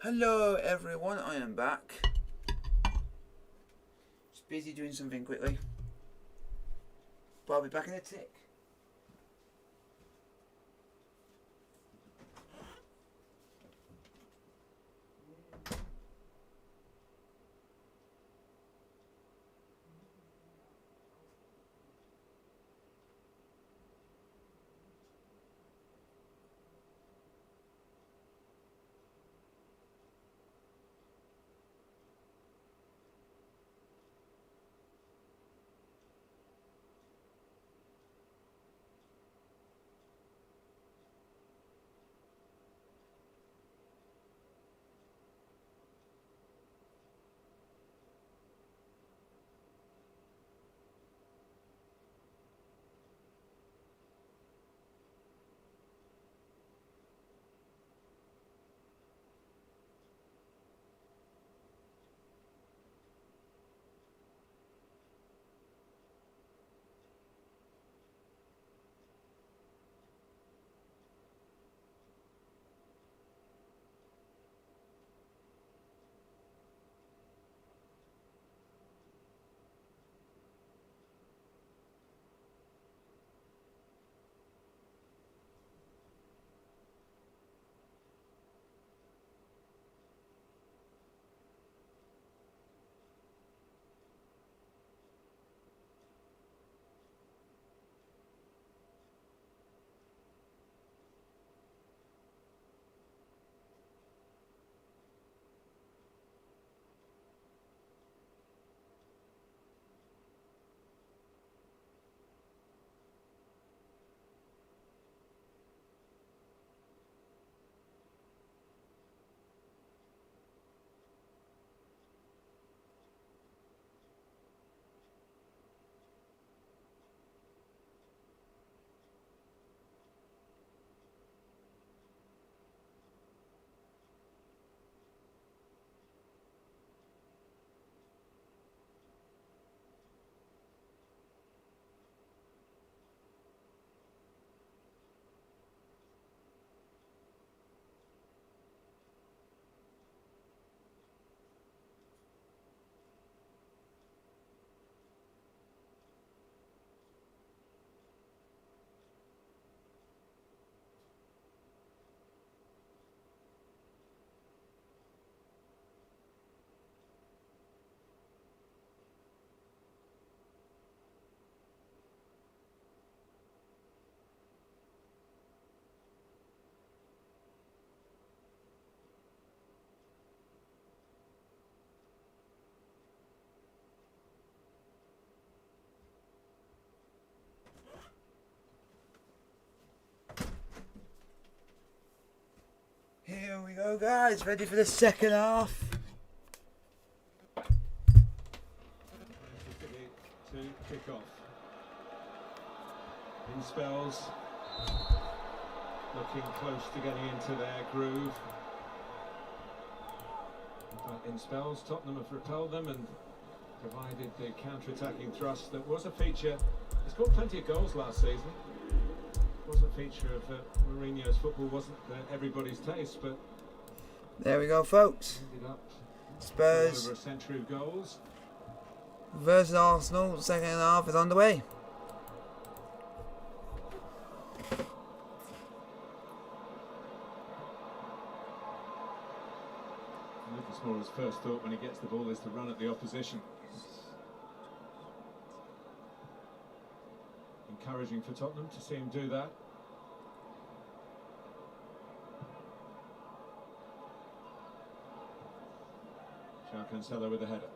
A: Hello everyone, I am back. Just busy doing something quickly. But I'll be back in a tick. Here we go, guys, ready for the second half.
C: To kick off. In spells, looking close to getting into their groove. But in spells, Tottenham have repelled them and provided the counter-attacking thrust that was a feature. He scored plenty of goals last season. Was a feature of Mourinho's football, wasn't everybody's taste, but
A: there we go, folks.
C: ended up
A: Spurs
C: over a century of goals.
A: versus Arsenal. Second half is on the way.
C: Lucas Moura's first thought when he gets the ball is to run at the opposition. Encouraging for Tottenham to see him do that. João Cancelo with a header.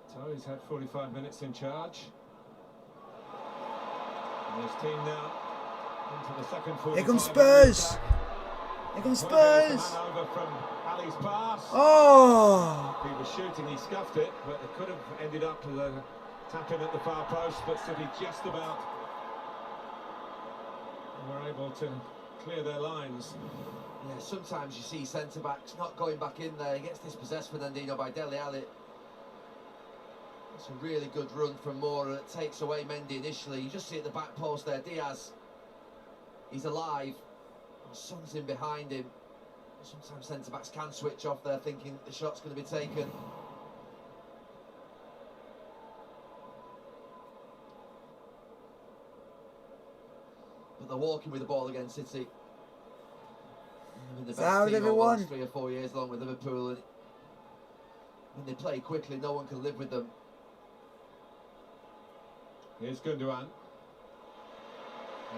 C: So he's had 45 minutes in charge. And his team now into the second 45.
A: Here comes Spurs. Here comes Spurs.
C: Over from Ali's pass.
A: Oh!
C: He was shooting, he scuffed it, but it could have ended up with a tap in at the far post, but City just about were able to clear their lines.
D: Yeah, sometimes you see centre-backs not going back in there. He gets dispossessed Fernandinho by Dele Alli. It's a really good run from Moura that takes away Mendy initially. You just see at the back post there, Diaz. He's alive. Son's in behind him. Sometimes centre-backs can switch off there thinking the shot's going to be taken. But they're walking with the ball against City. The best team over the last 3 or 4 years along with Liverpool. And when they play quickly, no one can live with them.
C: Here's Gundogan.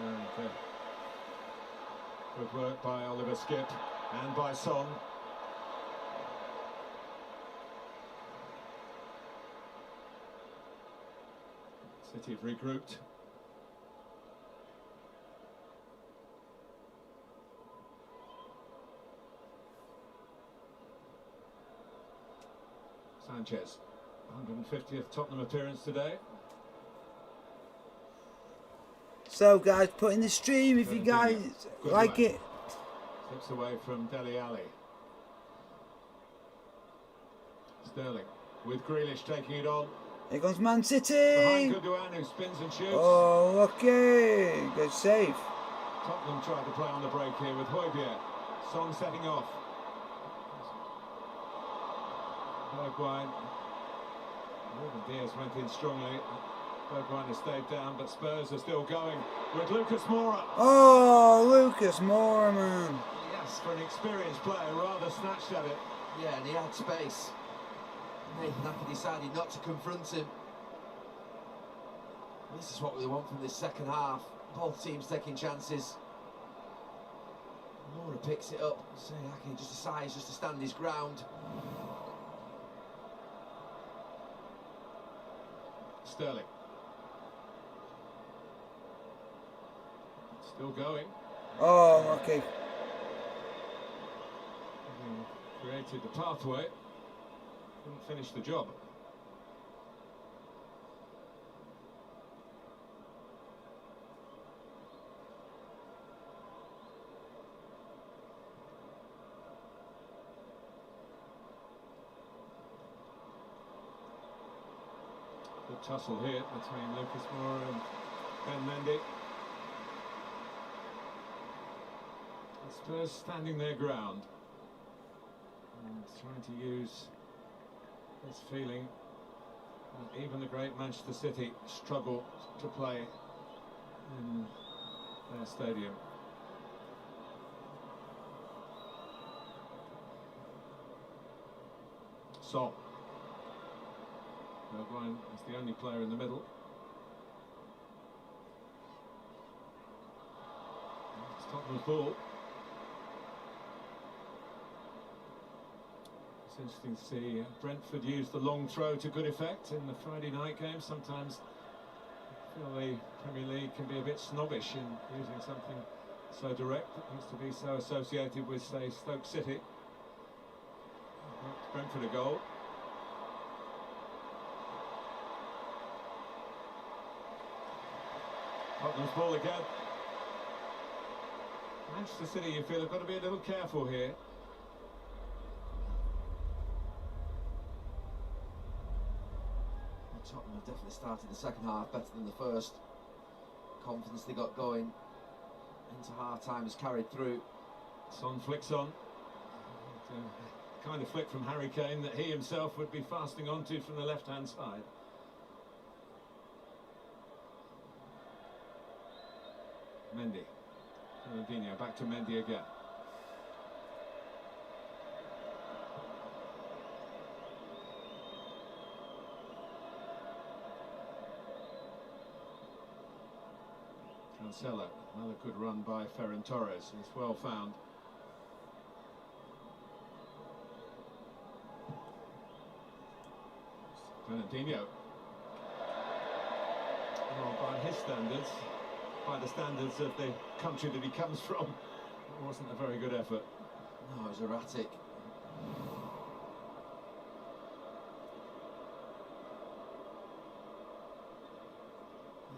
C: And good work by Oliver Skip and by Son. City have regrouped. Sanchez, 150th Tottenham appearance today.
A: So guys, put in the stream if you guys like it.
C: Slips away from Dele Alli. Sterling with Grealish taking it on.
A: Here comes Man City.
C: Behind Gundogan who spins and shoots.
A: Oh, okay. Good save.
C: Tottenham tried to play on the break here with Højbjerg. Son setting off. Bergwijn. Diaz went in strongly. Bergwijn has stayed down, but Spurs are still going with Lucas Moura.
A: Oh, Lucas Moura, man.
C: Yes, for an experienced player, rather snatched at it.
D: Yeah, and he had space. Nathan Ake decided not to confront him. This is what we want from this second half. Both teams taking chances. Moura picks it up. So Ake just decides just to stand his ground.
C: Sterling. Still going.
A: Oh, okay.
C: Created the pathway. Couldn't finish the job. Good tussle here between Lucas Moura and Ben Mendy. Spurs standing their ground and trying to use this feeling that even the great Manchester City struggle to play in their stadium. Son. Bergwijn is the only player in the middle. It's Tottenham's ball. It's interesting to see Brentford use the long throw to good effect in the Friday night game. Sometimes I feel the Premier League can be a bit snobbish in using something so direct. It used to be so associated with, say, Stoke City. Brentford a goal. Tottenham's ball again. Manchester City, you feel, have got to be a little careful here.
D: Tottenham have definitely started the second half better than the first. Confidence they got going into half-time has carried through.
C: Son flicks on. Kind of flick from Harry Kane that he himself would be fasting onto from the left-hand side. Mendy. Ronaldinho back to Mendy again. Cancelo, another good run by Ferran Torres. It's well found. Ronaldinho. Well, by his standards, by the standards of the country that he comes from, it wasn't a very good effort.
D: No, it was erratic.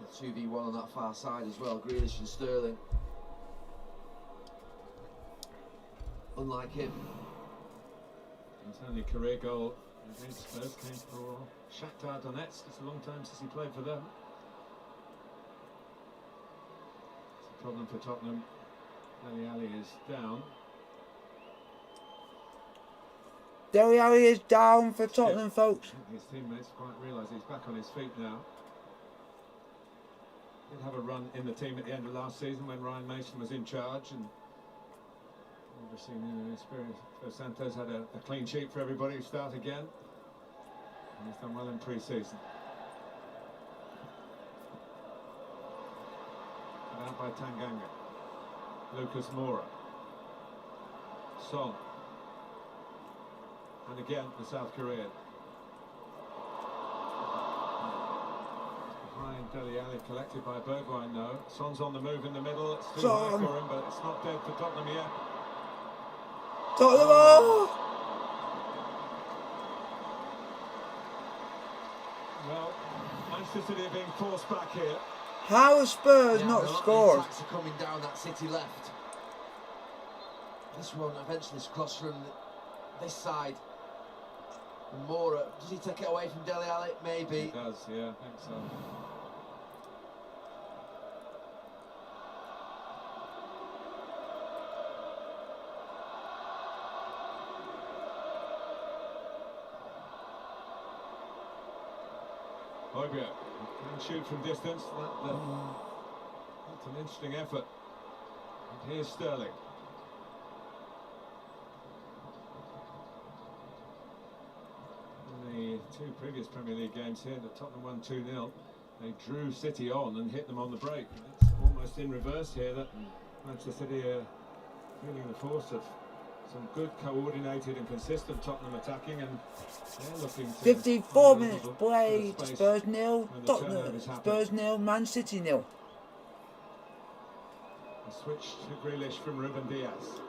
D: The 2v1 on that far side as well, Grealish and Sterling. Unlike him.
C: His only career goal Against Spurs, came for Shakhtar Donetsk. It's a long time since he played for them. It's a problem for Tottenham. Dele Alli is down.
A: Dele Alli is down for Tottenham, folks.
C: His teammates quite realise he's back on his feet now. Did have a run in the team at the end of last season when Ryan Mason was in charge, and obviously in experience. Santos had a clean sheet for everybody to start again. And he's done well in pre-season. Cut out by Tanganga. Lucas Moura. Son. And again, the South Korean. Behind Dele Alli, collected by Bergwijn though. Son's on the move in the middle. It's too high for him, but it's not dead for Tottenham yet.
A: Tottenham!
C: Well, Manchester City are being forced back here.
A: How have Spurs not scored?
D: The attacks are coming down that City left. This one eventually is crossed from this side. And Moura, does he take it away from Dele Alli? Maybe.
C: He does, yeah, I think so. Hojbjerg can shoot from distance. That's an interesting effort. And here's Sterling. In the two previous Premier League games here, that Tottenham won 2-0. They drew City on and hit them on the break. It's almost in reverse here that Manchester City are feeling the force of some good, coordinated and consistent Tottenham attacking, and they're looking to
A: 54 minutes played, Spurs 0, Tottenham, Spurs 0, Man City 0.
C: A switch to Grealish from Ruben Diaz.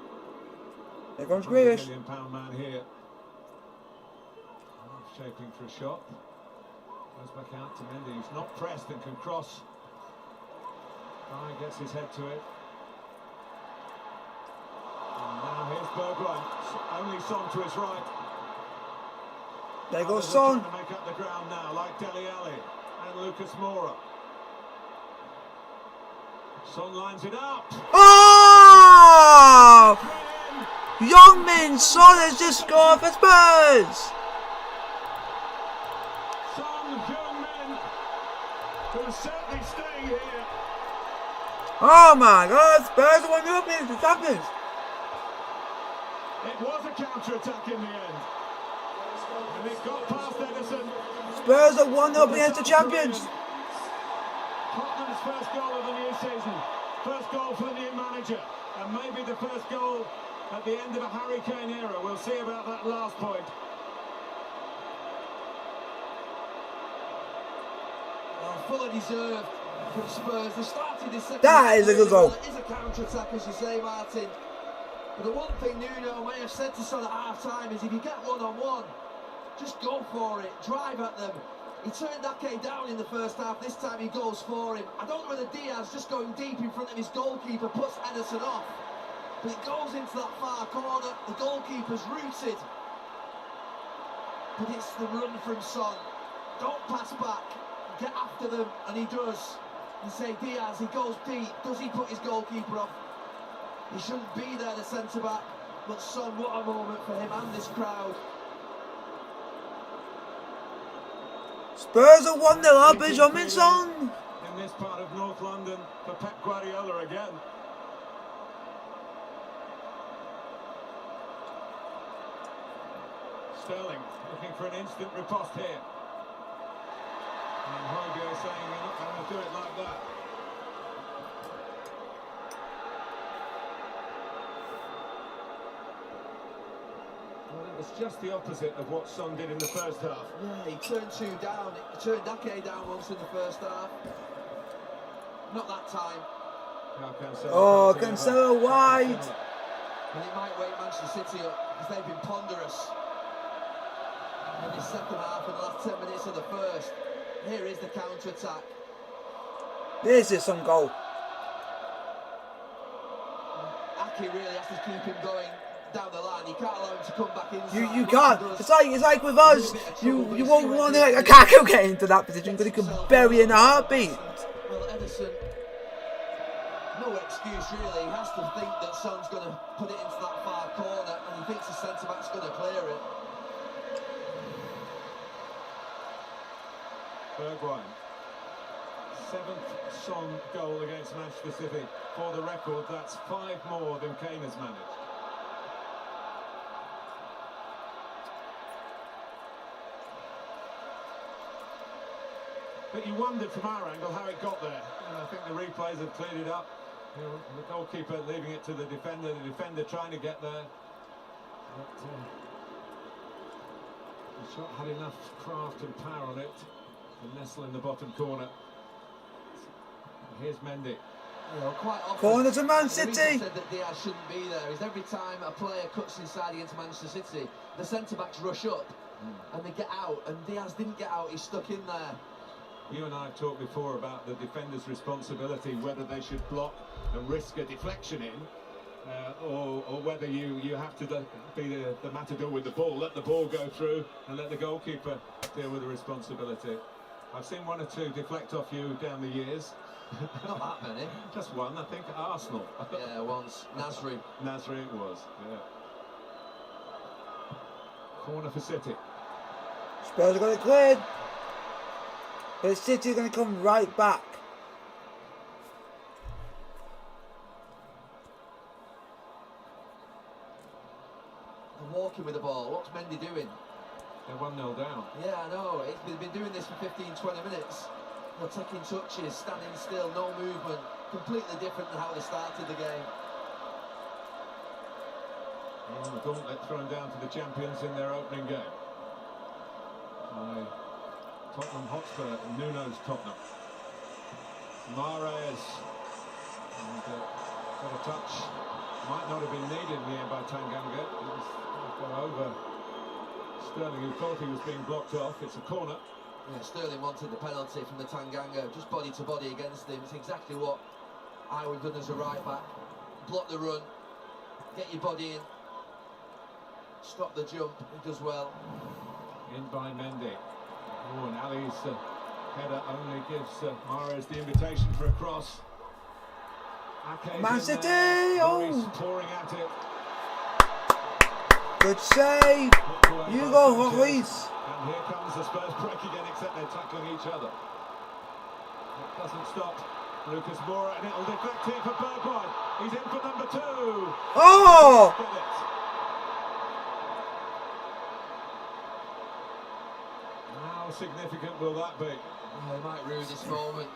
A: There comes Grealish.
C: £100 million man here. Shaping for a shot. Goes back out to Mendy, who's not pressed and can cross. Guy gets his head to it. And now here's Bergwijn. Only Son to his right.
A: There goes Son.
C: To make up the ground now, like Dele Alli and Lucas Moura. Son lines it up.
A: Oh! Young Min Son has just scored for Spurs.
C: Son Heung-min, who's certainly staying here.
A: Oh my God! Spurs are 1-0 against the champions.
C: It was a counter-attack in the end. And it got past Edison.
A: Spurs are 1-0 against the champions.
C: Tottenham's first goal of the new season. First goal for the new manager. And maybe the first goal at the end of a Harry Kane era. We'll see about that last point.
D: Fully deserved from Spurs. They started this second.
A: That is a good goal.
D: It is a counter-attack, as you say, Martin. But the one thing Nuno may have said to Son at half-time is if you get one-on-one, just go for it, drive at them. He turned Ake down in the first half, this time he goes for him. I don't know whether Diaz, just going deep in front of his goalkeeper, puts Edison off. But it goes into that far corner, the goalkeeper's rooted. But it's the run from Son. Don't pass back, get after them, and he does. You say Diaz, he goes deep, does he put his goalkeeper off? He shouldn't be there, the centre-back, but Son, what a moment for him and this crowd.
A: Spurs are 1-0 up as Young-min Son.
C: In this part of North London for Pep Guardiola again. Sterling looking for an instant riposte here. And Hojbjerg saying we're not going to do it like that. Well, it was just the opposite of what Son did in the first half.
D: Yeah, he turned two down. He turned Ake down once in the first half. Not that time.
A: Oh, Cancelo wide.
D: And it might wake Manchester City up because they've been ponderous in the second half and the last 10 minutes of the first. Here is the counter-attack.
A: This is some goal.
D: Ake really has to keep him going. down the line. You can't allow him to come back inside.
A: You can't. It's like with us. You won't want to let Lukaku get into that position because he can bury in a heartbeat.
D: Well, Ederson, no excuse really. He has to think that Son's going to put it into that far corner, and he thinks the centre back's going to clear it.
C: Bergwijn. 7th Son goal against Manchester City. For the record, that's 5 more than Kane has managed. But you wondered from our angle how it got there, and I think the replays have cleared it up. You know, the goalkeeper leaving it to the defender trying to get there. But the shot had enough craft and power on it to nestle in the bottom corner. Here's Mendy.
D: You know, quite often,
A: Corner to Man
D: the
A: City.
D: reason said that Diaz shouldn't be there is every time a player cuts inside against Manchester City, the centre-backs rush up and they get out, and Diaz didn't get out, he's stuck in there.
C: You and I have talked before about the defender's responsibility, whether they should block and risk a deflection in, or whether you have to be the matador with the ball, let the ball go through and let the goalkeeper deal with the responsibility. I've seen 1 or 2 deflect off you down the years.
D: Not that many.
C: Just one, I think, at Arsenal.
D: Yeah, once. Nasri.
C: Nasri it was, yeah. Corner for City.
A: Spurs have got it cleared. But City are going to come right back.
D: And walking with the ball. What's Mendy doing?
C: They're 1-0 down.
D: Yeah, I know. They've been doing this for 15-20 minutes. They're taking touches, standing still, no movement. Completely different than how they started the game.
C: Well, the gauntlet thrown down to the champions in their opening game. By Tottenham Hotspur, Nuno's Tottenham. Mahrez. And got a touch. Might not have been needed in the end by Tanganga. It was gone over Sterling, who thought he was being blocked off. It's a corner.
D: Yeah, Sterling wanted the penalty from the Tanganga, just body to body against him. It's exactly what I would have done as a right back. Block the run, get your body in, stop the jump. He does well.
C: In by Mendy. Oh, and Ali's header only gives Mahrez the invitation for a cross. Ake's
A: Man
C: in
A: City!
C: there.
A: Oh!
C: Lloris pouring at it.
A: Good save. You go, Lloris.
C: And here comes the Spurs break again, except they're tackling each other. It doesn't stop Lucas Moura, and it'll deflect here for Bergwijn. He's in for number 2.
A: Oh!
C: Get it. How significant will that be?
D: Oh, he might ruin this moment.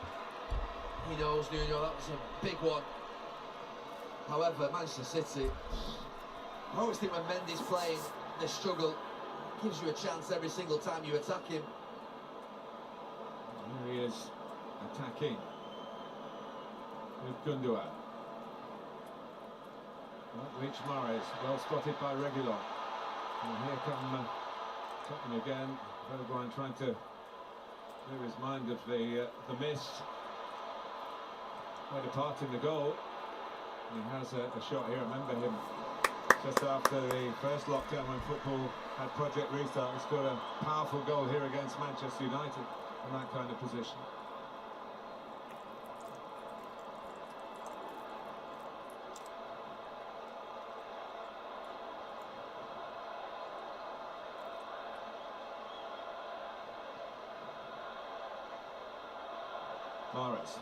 D: He knows, Nuno, that was a big one. However, Manchester City, I always think when Mendy's playing, they struggle. Gives you a chance every single time you attack him.
C: Here he is attacking with Gundogan. Reach Mahrez, well spotted by Reguilon. And here come Tottenham again. Bergwijn trying to clear his mind of the miss. Played a part in the goal. He has a shot here. Remember him just after the first lockdown when football had Project Restart. He scored a powerful goal here against Manchester United in that kind of position. Mahrez.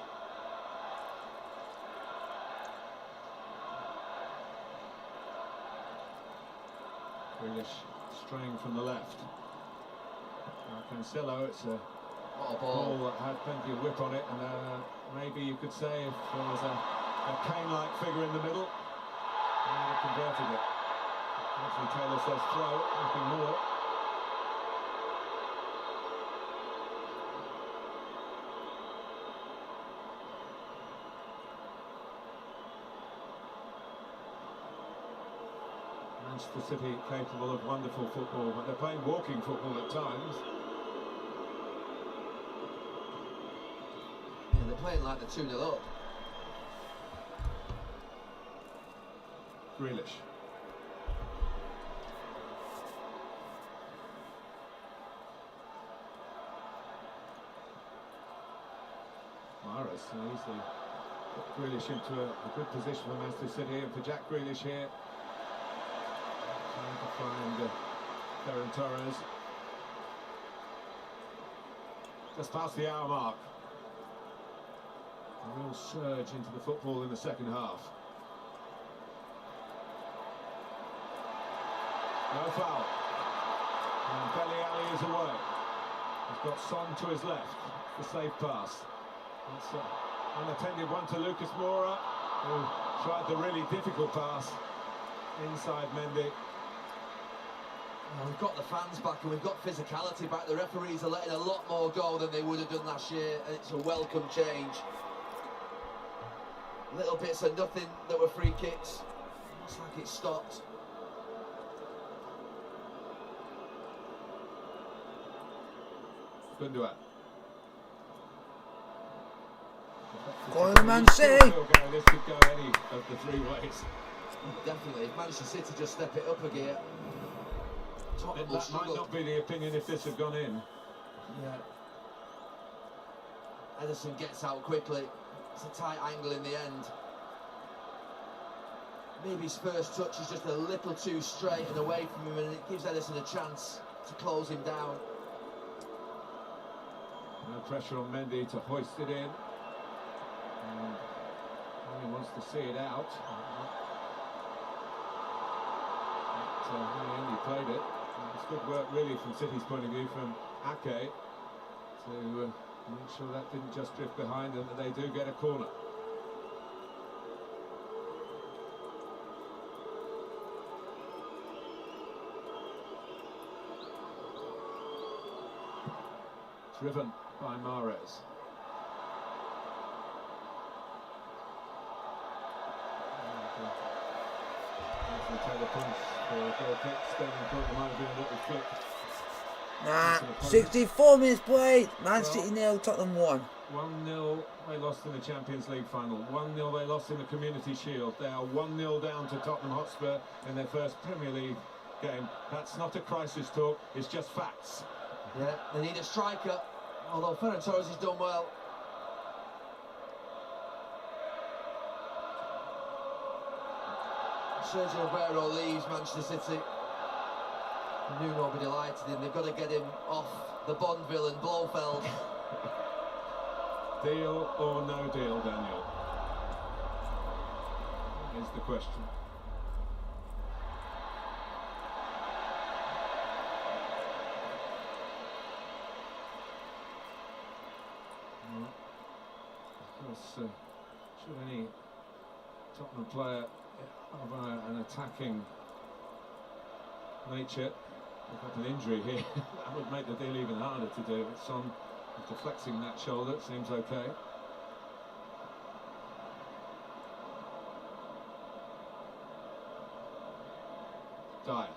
C: Grealish straying from the left. Cancelo, it's a ball that had plenty of whip on it, and maybe you could say if there was a Kane-like figure in the middle, he would have converted it. Actually, Taylor says throw, nothing more. Manchester City capable of wonderful football, but they're playing walking football at times.
D: Yeah, they're playing like they're 2-0 up.
C: Grealish. Torres. So easily put Grealish into a good position for Manchester City, and for Jack Grealish here, trying to find Ferran Torres. Just past the hour mark. A real surge into the football in the second half. No foul. And Dele Alli is away. He's got Son to his left. The safe pass. It's an unattended one to Lucas Moura, who tried the really difficult pass inside Mendy.
D: Well, we've got the fans back and we've got physicality back. The referees are letting a lot more go than they would have done last year, and it's a welcome change. Little bits of nothing that were free kicks. Looks like it stopped.
C: Gundogan.
A: Go on, Man City.
C: This could go any of the three ways.
D: Definitely. If Manchester City just step it up a gear, Tottenham will
C: That might
D: struggle.
C: not be the opinion if this had gone in.
D: Yeah. Ederson gets out quickly. It's a tight angle in the end. Maybe his first touch is just a little too straight and away from him, and it gives Ederson a chance to close him down.
C: No pressure on Mendy to hoist it in. And he wants to see it out. But in the end he played it. And it's good work really from City's point of view, from Ake, to make sure that didn't just drift behind and that they do get a corner. Driven by Mahrez. Taylor punch for a goal kick. Sterling thought there might have been a little flick.
A: Nah, 64 minutes played. Man City 0, Tottenham 1.
C: 1-0 they lost in the Champions League final. 1-0 they lost in the Community Shield. They are 1-0 down to Tottenham Hotspur in their first Premier League game. That's not a crisis talk, it's just facts.
D: Yeah, they need a striker, although Ferran Torres has done well. Sergio Aguero leaves Manchester City. Nuno will be delighted him. They've got to get him off the Bond villain Blofeld.
C: Deal or no deal, Daniel? Is the question. Of course, should any Tottenham player of an attacking nature pick up an injury here, that would make the deal even harder to do. Son deflecting that shoulder, it seems okay. Dyer.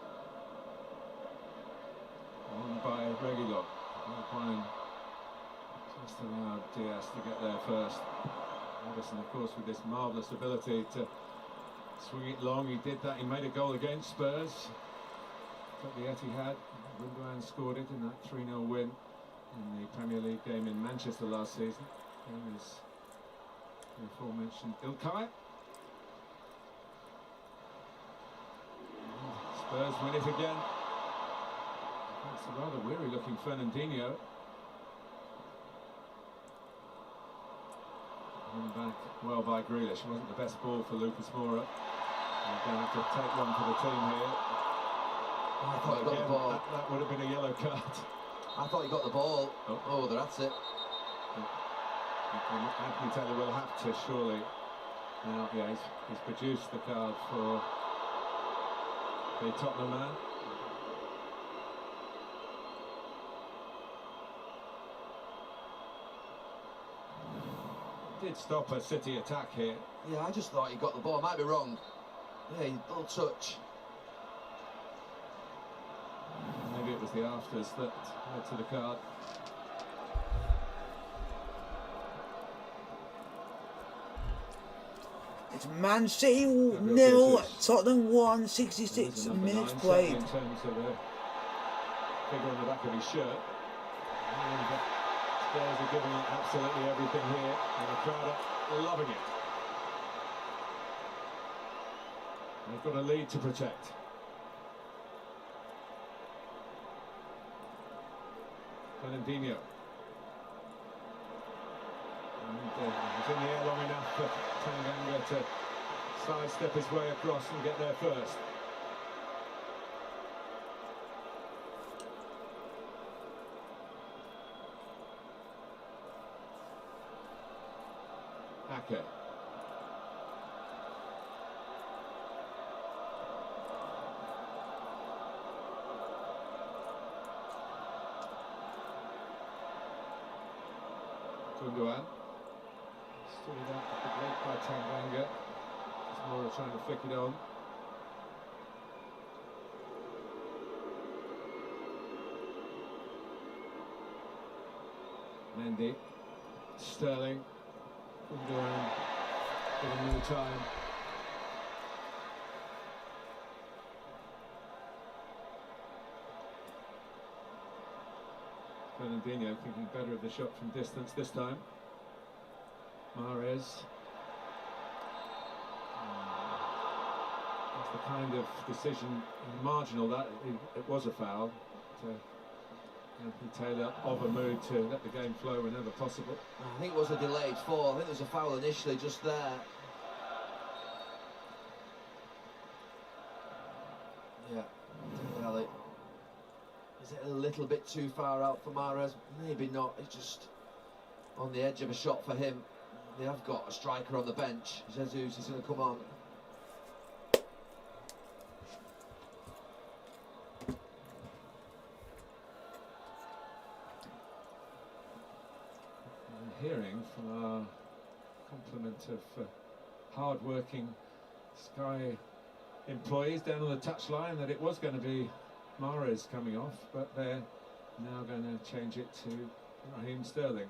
C: On by Reguilon. Fine. Just allowed Diaz to get there first. Ederson, of course, with this marvellous ability to swing it long. He did that. He made a goal against Spurs. Got the Etihad. Gundogan scored it in that 3-0 win in the Premier League game in Manchester last season. There is the aforementioned Ilkay. Spurs win it again. That's a rather weary-looking Fernandinho. Back well by Grealish. It wasn't the best ball for Lucas Moura. They're going to have to take one for the team here.
D: I thought he got the ball.
C: That would have been a yellow card.
D: I thought he got the ball. Oh, that's it.
C: Anthony Taylor will have to surely. Now, yeah, he's produced the card for the Tottenham man. Did stop a City attack here.
D: Yeah, I just thought he got the ball. I might be wrong. Yeah, little touch.
C: Maybe it was the afters that led to the card.
A: It's Man City 0, Tottenham 1, 66 minutes played.
C: In terms of the figure on the back of his shirt. And Spurs are giving it absolutely everything here, and the crowd are loving it. They've got a lead to protect. Fernandinho. And he's in the air long enough for Tanganga to sidestep his way across and get there first. Ake. Gundogan. Stood it up at the break by Tanganga. Just Mora trying to flick it on. Mendy. Sterling. Gundogan. Giving more time. Fernandinho thinking better of the shot from distance this time. Mahrez. That's the kind of decision, marginal that it was a foul. Anthony Taylor of a mood to let the game flow whenever possible.
D: I think it was a delayed fall. I think there was a foul initially just there. Yeah, definitely. Is it a little bit too far out for Mahrez? Maybe not. It's just on the edge of a shot for him. They have got a striker on the bench. Jesus is going to come on.
C: I'm hearing from our complement of hard-working Sky employees down on the touchline that it was going to be Mahrez coming off, but they're now going to change it to Raheem Sterling.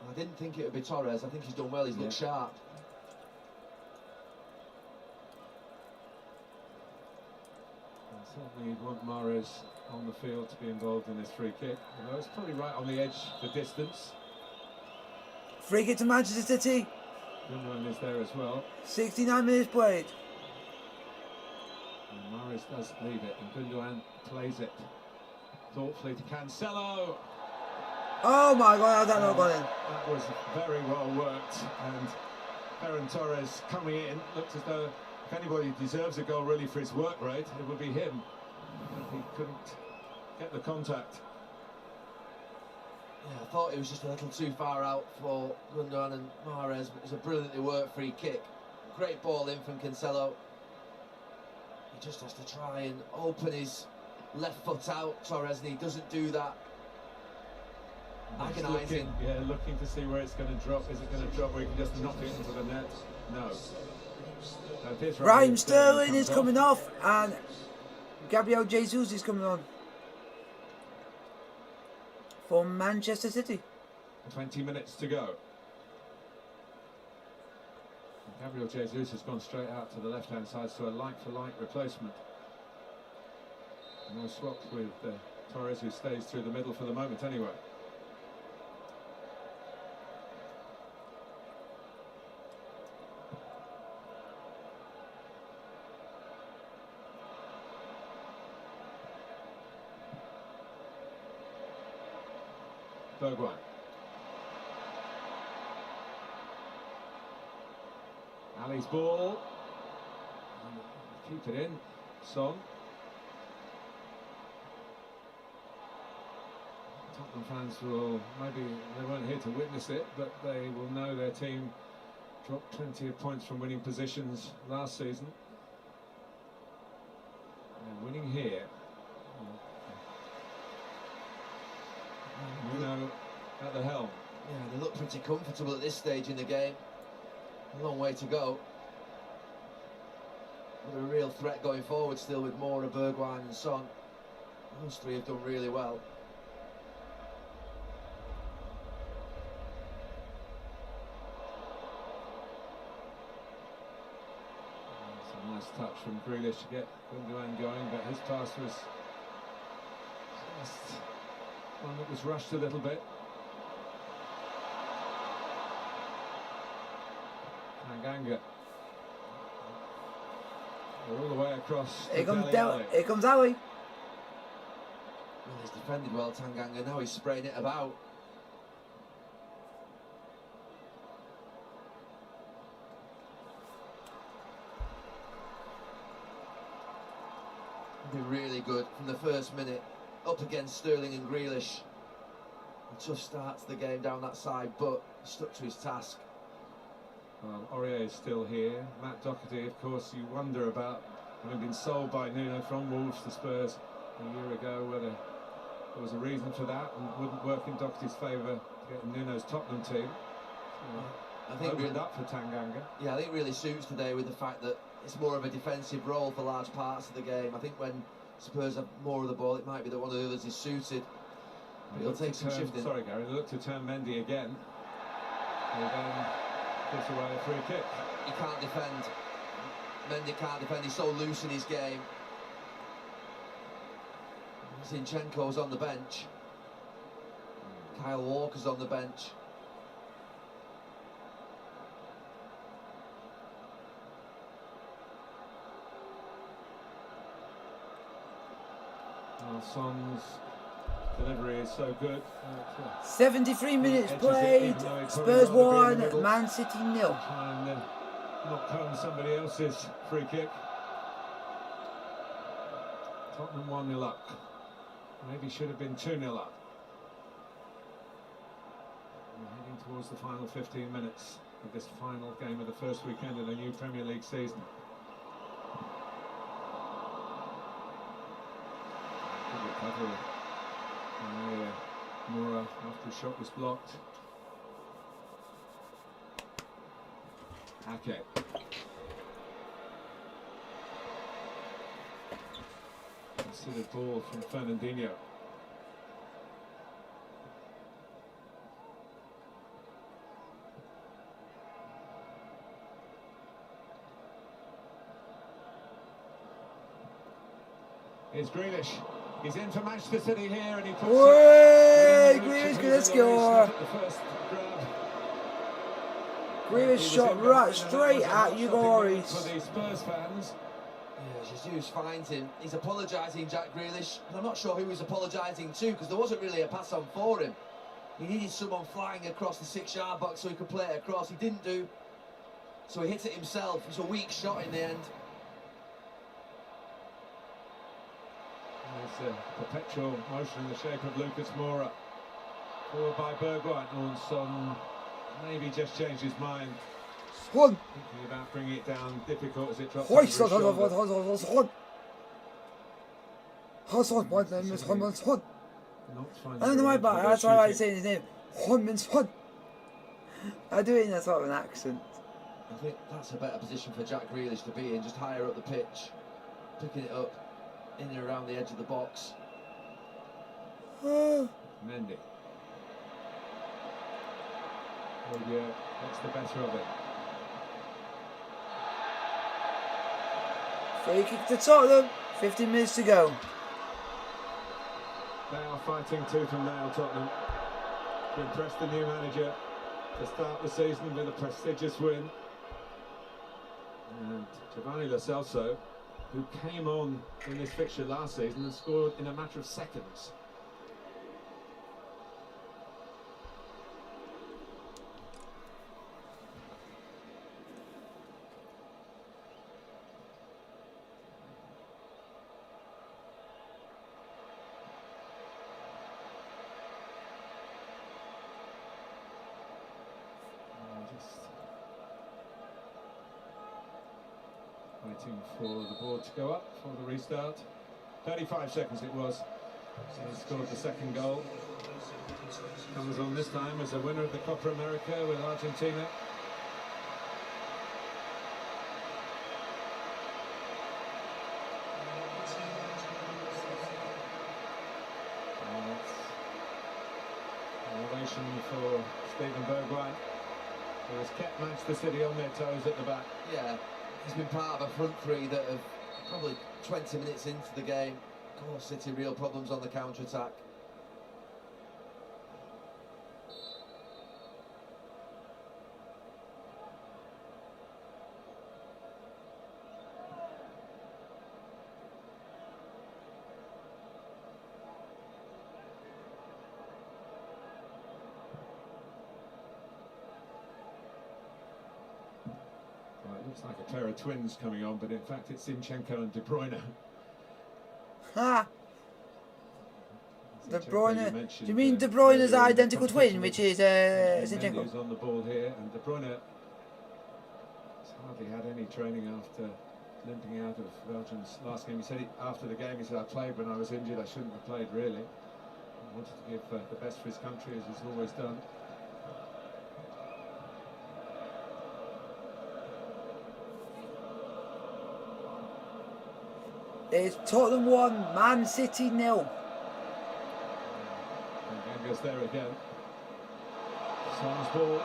D: I didn't think it would be Torres. I think he's done well. He's looked sharp.
C: And certainly you'd want Mahrez on the field to be involved in this free kick. Although it's probably right on the edge for distance.
A: Free kick to Manchester City.
C: Gundogan is there as well.
A: 69 minutes played.
C: And Mahrez does leave it, and Gundogan plays it thoughtfully to Cancelo.
A: Oh my God, how's that not gone in?
C: That was very well worked, and Ferran Torres coming in looked as though if anybody deserves a goal really for his work rate, it would be him. But he couldn't get the contact.
D: Yeah, I thought it was just a little too far out for Gundogan and Mahrez, but it was a brilliantly worked free kick. Great ball in from Cancelo. He just has to try and open his left foot out, Torres, and he doesn't do that. Agonising.
C: Yeah, looking to see where it's going to drop. Is it going to drop where he can just knock it into the net? No.
A: Raheem Sterling is coming off, and Gabriel Jesus is coming on for Manchester City.
C: 20 minutes to go. And Gabriel Jesus has gone straight out to the left-hand side, so a like-for-like replacement. No swap with Torres, who stays through the middle for the moment anyway. Bergwijn. Ali's ball. Keep it in. Son. Tottenham fans will, maybe they weren't here to witness it, but they will know their team dropped plenty of points from winning positions last season. And winning here. Nuno at the helm.
D: Yeah, they look pretty comfortable at this stage in the game. A long way to go. But a real threat going forward still with Mora, Bergwijn and Son. Those three have done really well.
C: It's a nice touch from Grealish to get Gundogan going, but his pass was One that was rushed a little bit. Tanganga. All the way across.
A: Here comes Ali.
D: Well, he's defended well, Tanganga. Now he's spraying it about. Been really good from the first minute, up against Sterling and Grealish. A tough start to the game down that side, but stuck to his task.
C: Well, Aurier is still here. Matt Doherty, of course, you wonder about having been sold by Nuno from Wolves to Spurs a year ago, whether there was a reason for that and wouldn't work in Doherty's favour to get Nuno's Tottenham team.
D: I think
C: opened up for Tanganga.
D: Yeah, I think it really suits today with the fact that it's more of a defensive role for large parts of the game. I think when Spurs have more of the ball, it might be that one of the others is suited. But it'll take some shifting.
C: Sorry, Gary, they look to turn Mendy again. And then puts away a free kick.
D: He can't defend. Mendy can't defend. He's so loose in his game. Zinchenko's on the bench. Kyle Walker's on the bench.
C: Son's delivery is so good.
A: 73 minutes played. Spurs 1, Man City 0.
C: Try and knock home somebody else's free kick. Tottenham 1-0 up. Maybe should have been 2-0 up. We're heading towards the final 15 minutes of this final game of the first weekend of the new Premier League season. Recovery by Moura after the shot was blocked. Ake. Considered ball from Fernandinho. Here's Grealish. He's in for Manchester City here, and he puts
A: it. Grealish gonna score. Grealish shot right straight at Hugo Lloris.
C: For the Spurs fans.
D: Yeah, Jesus finds him. He's apologising, Jack Grealish, and I'm not sure who he's apologising to, because there wasn't really a pass on for him. He needed someone flying across the 6-yard box so he could play it across. He didn't do, so he hit it himself. It was a weak shot in the end.
C: There's a perpetual motion in the shape of Lucas Moura. Forward by Bergwijn. Son maybe just changed his mind. Thinking about bringing it down, difficult as it drops over his shoulder.
A: I don't know why, but that's why I like saying his name. I do it in a sort of an accent.
D: I think that's a better position for Jack Grealish to be in, just higher up the pitch, picking it up in and around the edge of the box.
C: Mendy. Olivier gets the better of it.
A: Free kick to Tottenham. 15 minutes to go.
C: They are fighting tooth and nail, Tottenham, to impress the new manager, to start the season with a prestigious win. And Giovanni Lo Celso, who came on in this fixture last season and scored in a matter of seconds. Waiting for the board to go up for the restart. 35 seconds it was. So he scored the second goal. Comes on this time as a winner of the Copa America with Argentina. Ovation for Steven Bergwijn, who has kept Manchester City on their toes at the back.
D: Yeah. He's been part of a front three that have probably 20 minutes into the game caused City real problems on the counter-attack.
C: Looks like a pair of twins coming on, but in fact it's Zinchenko and De Bruyne.
A: Ha! De Bruyne. Do
C: mentioned,
A: you mean De Bruyne's
C: earlier in the
A: identical twin,
C: competition.
A: which is Zinchenko?
C: Mendy's on the ball here, and De Bruyne has hardly had any training after limping out of Belgium's last game. He said after the game, he said, "I played when I was injured. I shouldn't have played, really. I wanted to give the best for his country, as he's always done."
A: It's Tottenham 1, Man City 0.
C: And Ganga's there again. Son's ball.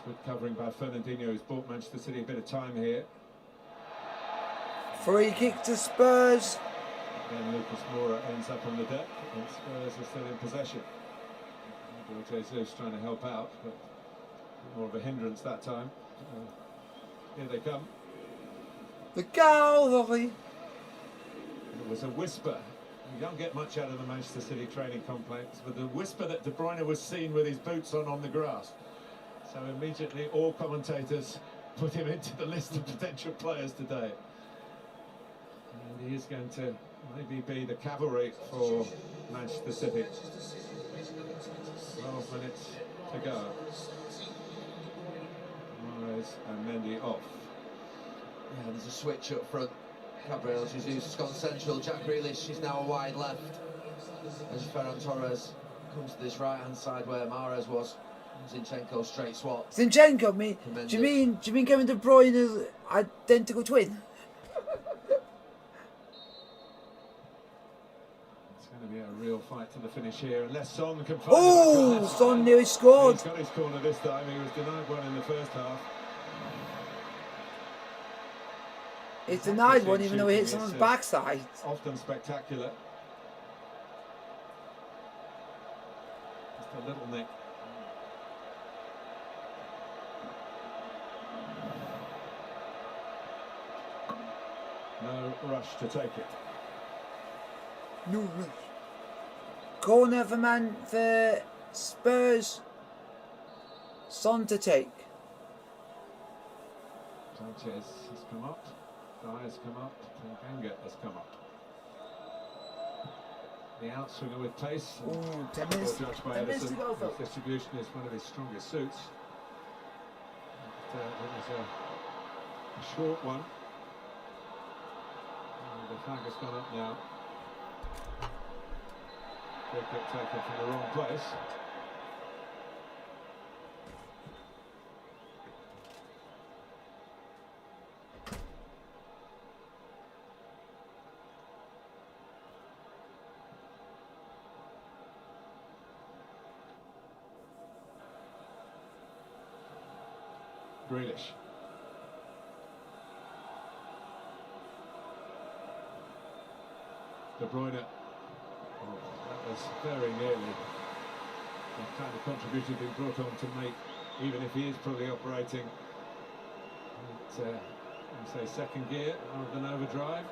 C: Good covering by Fernandinho, who's bought Manchester City a bit of time here.
A: Free kick to Spurs.
C: Then Lucas Moura ends up on the deck, and Spurs are still in possession. Jesus trying to help out, but more of a hindrance that time. Here they come.
A: The cavalry.
C: There was a whisper. You don't get much out of the Manchester City training complex, but the whisper that De Bruyne was seen with his boots on the grass. So immediately all commentators put him into the list of potential players today. And he is going to maybe be the cavalry for Manchester City. 12 minutes to go. Mahrez and Mendy off.
D: Yeah, there's a switch up front. Gabriel Jesus has gone central. Jack Grealish is now a wide left. As Ferran Torres comes to this right-hand side where Mahrez was. Zinchenko straight swap.
A: Zinchenko, do you mean Kevin De Bruyne's identical twin?
C: It's going to be a real fight to the finish here, unless Son can find.
A: Oh, Son nearly scored.
C: He's got his corner this time. He was denied one in the first half.
A: He's denied one, even though he hit someone's backside.
C: Often spectacular. Just a little nick. No rush to take it.
A: No rush. Corner for Spurs. Son to take.
C: Sanchez has come up. Dyer has come up. Tanganga has come up. The outswinger with pace.
A: Ooh, 10 minutes.
C: Judged by
A: 10 minutes to
C: Edison.
A: go, Phil.
C: His distribution is one of his strongest suits. But, it was a short one. And the flag has gone up now. Free kick taken from the wrong place. Grealish. De Bruyne. Oh, that was very nearly the kind of contribution being brought on to make, even if he is probably operating at, say, second gear rather than overdrive.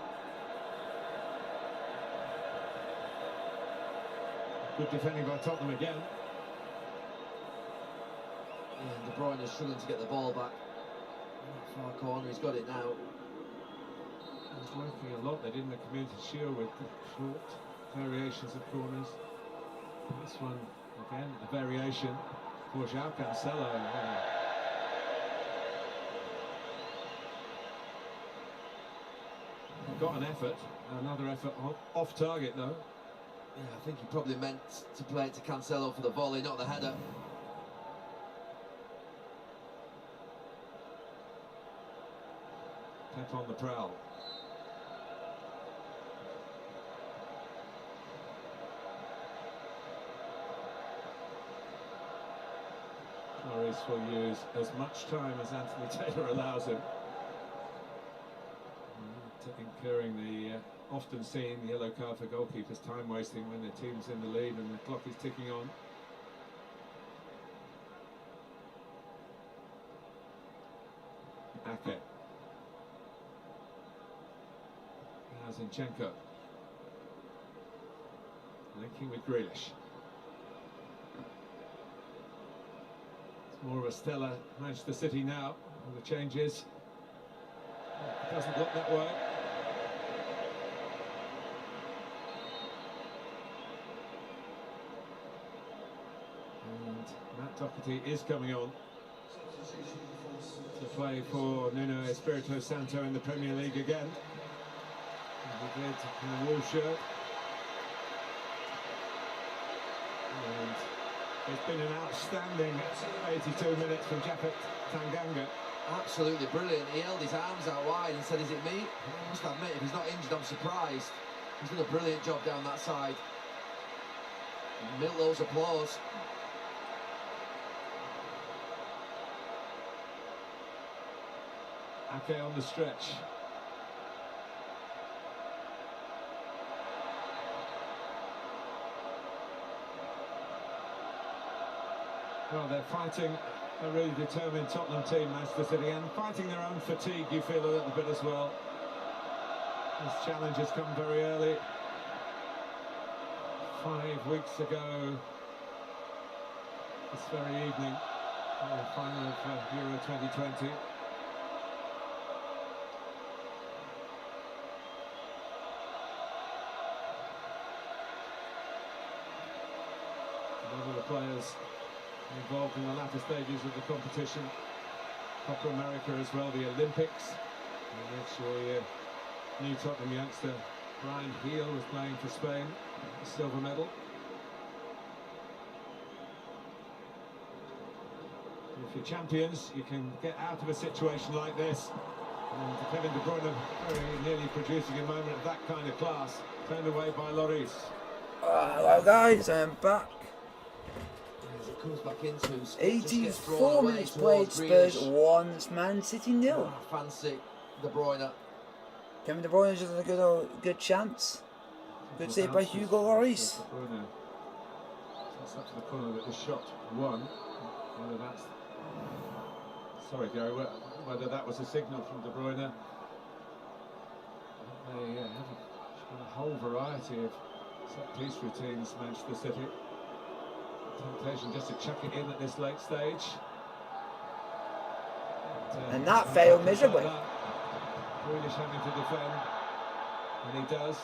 C: Good defending by Tottenham again.
D: Yeah, De Bruyne is struggling to get the ball back. Far corner, he's got it now.
C: He's working a lot. They did in the Community Shield with short variations of corners. This one, again, a variation for João Cancelo. Got an effort, another effort off target though.
D: Yeah, I think he probably meant to play it to Cancelo for the volley, not the header.
C: Pep on the prowl. Maurice will use as much time as Anthony Taylor allows him. Incurring the often seen yellow card for goalkeepers, time wasting when the team's in the lead and the clock is ticking on. Ake. Now Zinchenko. Linking with Grealish. more of a stellar Manchester City now. All the changes. It doesn't look that way. And Matt Doherty is coming on to play for Nuno Espirito Santo in the Premier League again. He did in the Wolves shirt. And it's been an outstanding 82 minutes from Japhet Tanganga.
D: Absolutely brilliant. He held his arms out wide and said, "Is it me?" I must admit, if he's not injured, I'm surprised. He's done a brilliant job down that side. Millo's applause.
C: Ake on the stretch. Well, they're fighting a really determined Tottenham team, Manchester City, and fighting their own fatigue, you feel a little bit as well. This challenge has come very early. 5 weeks ago, this very evening, the final of Euro 2020. One of the players involved in the latter stages of the competition. Copa America as well, the Olympics, in which a new Tottenham youngster, Brian Heel, was playing for Spain, a silver medal. And if you're champions, you can get out of a situation like this. And Kevin De Bruyne very nearly producing a moment of that kind of class, turned away by Lloris.
A: Hello guys, I am back.
D: Comes back into
A: 84 minutes played, Spurs 1, Man City 0.
D: Fancy De Bruyne.
A: Kevin De Bruyne just had a good chance. Good save by Hugo Lloris.
C: That's up to the corner with the shot one. Whether that's... Sorry Gary, whether that was a signal from De Bruyne. They have a whole variety of set-piece routines, Manchester City. Temptation just to chuck it in at this late stage.
A: And that failed miserably.
C: Grealish having to defend, and he does.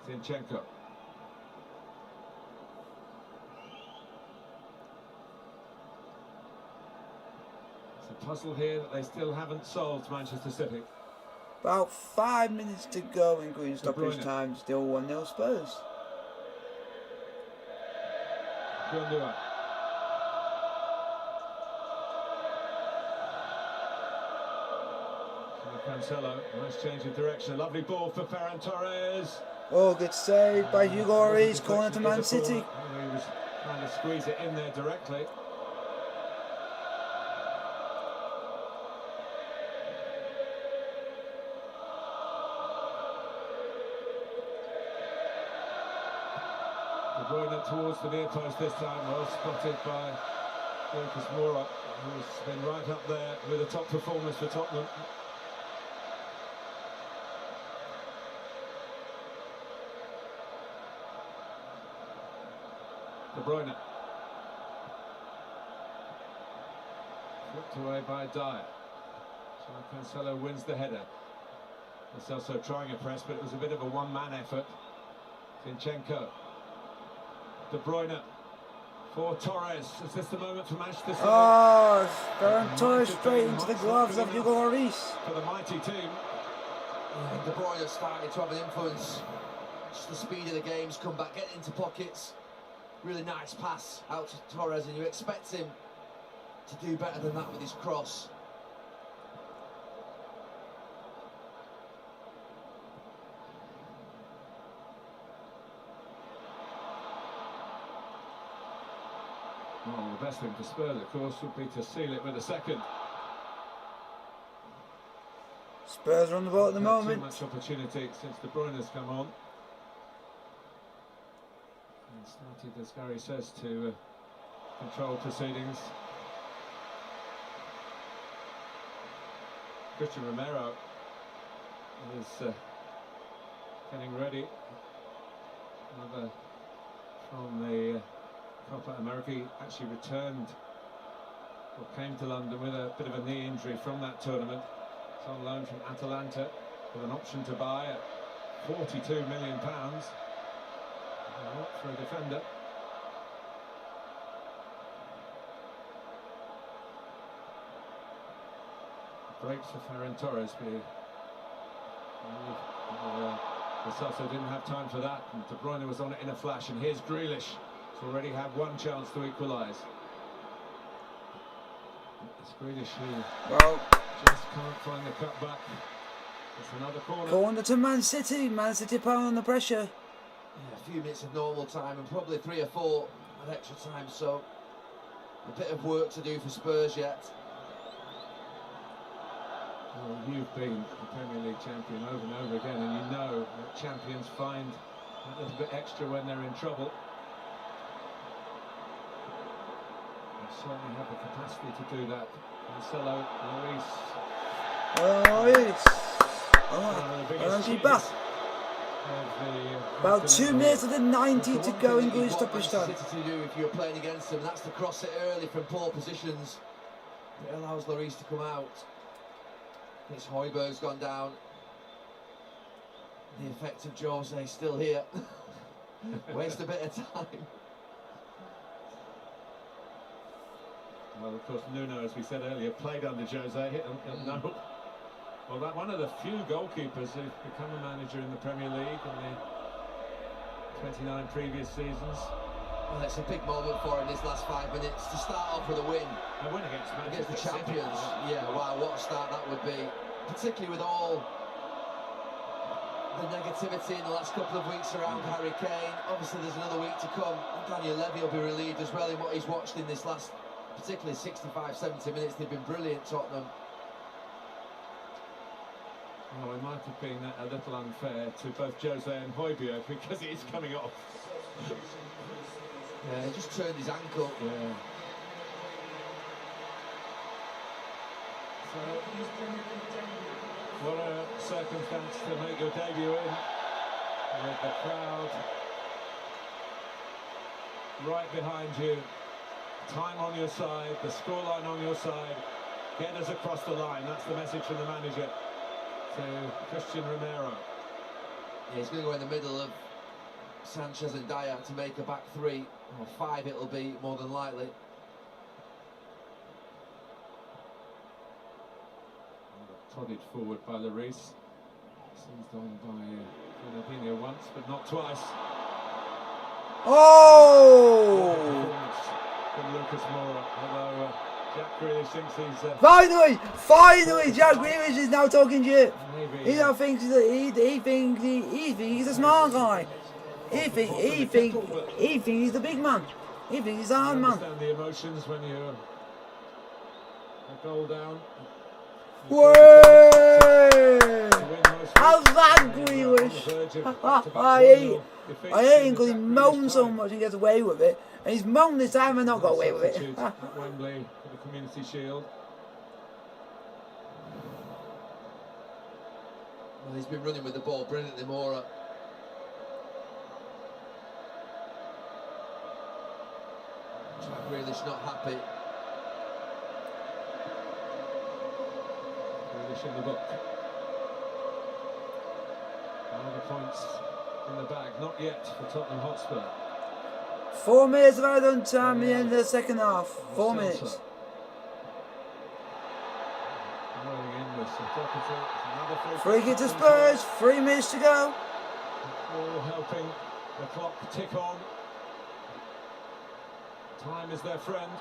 C: Zinchenko. It's a puzzle here that they still haven't solved, Manchester City.
A: About 5 minutes to go in green stoppage time, still 1-0 Spurs.
C: Gundua. Cancelo, nice change of direction, a lovely ball for Ferran Torres.
A: Oh, good save by Hugo Lloris, corner to Man City.
C: He was trying to squeeze it in there directly. De Bruyne towards the near post this time, well spotted by Lucas Moura, who's been right up there with a top performance for Tottenham. De Bruyne. Flipped away by Dyer. So Cancelo wins the header. It's also trying a press, but it was a bit of a one-man effort. Zinchenko. De Bruyne for Torres. Is this the moment for Manchester City?
A: Oh, Ferran Torres straight into the gloves of Hugo Lloris.
C: For the mighty team.
D: De Bruyne started to have an influence. Just the speed of the game's come back, getting into pockets. Really nice pass out to Torres, and you expect him to do better than that with his cross.
C: Well, the best thing for Spurs, of course, would be to seal it with a second.
A: Spurs are on the ball at the moment.
C: Too much opportunity since De Bruyne has come on. And started, as Gary says, to control proceedings. Christian Romero is getting ready. another from the Copa America. He actually returned, or came to London with a bit of a knee injury from that tournament. It's on loan from Atalanta with an option to buy at £42 million. A lot for a defender. Breaks for Ferran Torres. Celso didn't have time for that, and De Bruyne was on it in a flash, and here's Grealish. He's already had one chance to equalise. It's Grealish who just can't find the cut back. It's another corner.
A: Corner to Man City. Man City put on the pressure.
D: Yeah, a few minutes of normal time and probably 3 or 4 of extra time, so a bit of work to do for Spurs yet.
C: Well, you've been the Premier League champion over and over again, and you know that champions find that little bit extra when they're in trouble. They certainly have the capacity to do that. Marcelo, Lloris.
A: About 2 minutes of the 90 to go in good stoppage time.
D: What to do if you're playing against them, that's to cross it early from poor positions. It allows Lloris to come out. It's Højbjerg's gone down. The effect of Jose still here. Waste a bit of time.
C: Well, of course, Nuno, as we said earlier, played under Jose. No. Well, one of the few goalkeepers who've become a manager in the Premier League in the 29 previous seasons.
D: Well, it's a big moment for him this last 5 minutes to start off with a win.
C: A win against
D: the champions. Yeah, wow, what a start that would be. Particularly with all the negativity in the last couple of weeks around Harry Kane. Obviously, there's another week to come. Daniel Levy will be relieved as well in what he's watched in this last, particularly 65, 70 minutes. They've been brilliant, Tottenham.
C: Well, it might have been a little unfair to both Jose and Højbjerg because he's coming off.
D: Yeah, he just turned his ankle.
C: Yeah. So, what a circumstance to make your debut in, with the crowd right behind you, time on your side, the scoreline on your side. Get us across the line. That's the message from the manager to Christian Romero.
D: Yeah, he's going to go in the middle of Sanchez and Dyer to make a back 3, or 5 it'll be more than likely.
C: Prodded forward by Lloris. Seized on by Fernandinho once, but not twice.
A: Oh!
C: From Lucas Moura, although Jack Grealish thinks he's...
A: Finally, Jack Grealish is now talking shit.
C: Maybe,
A: He now thinks that he thinks he's a smart guy. He thinks he's the big man. He thinks he's the hard man.
C: Understand the emotions when you're a goal down.
A: Whoa! I like Grealish. I hate him because he moans so much and gets away with it. And he's moaned this time and not got away with it.
C: At Wembley for the Community Shield.
D: Well, he's been running with the ball brilliantly, Moura. Jack Grealish not happy.
C: Grealish in the book. 1 points in the bag, not yet for Tottenham Hotspur.
A: 4 minutes of added time at the end of the second half. 4 minutes. Free kick to Spurs. 3 minutes to go.
C: All helping the clock tick on. Time is their friend.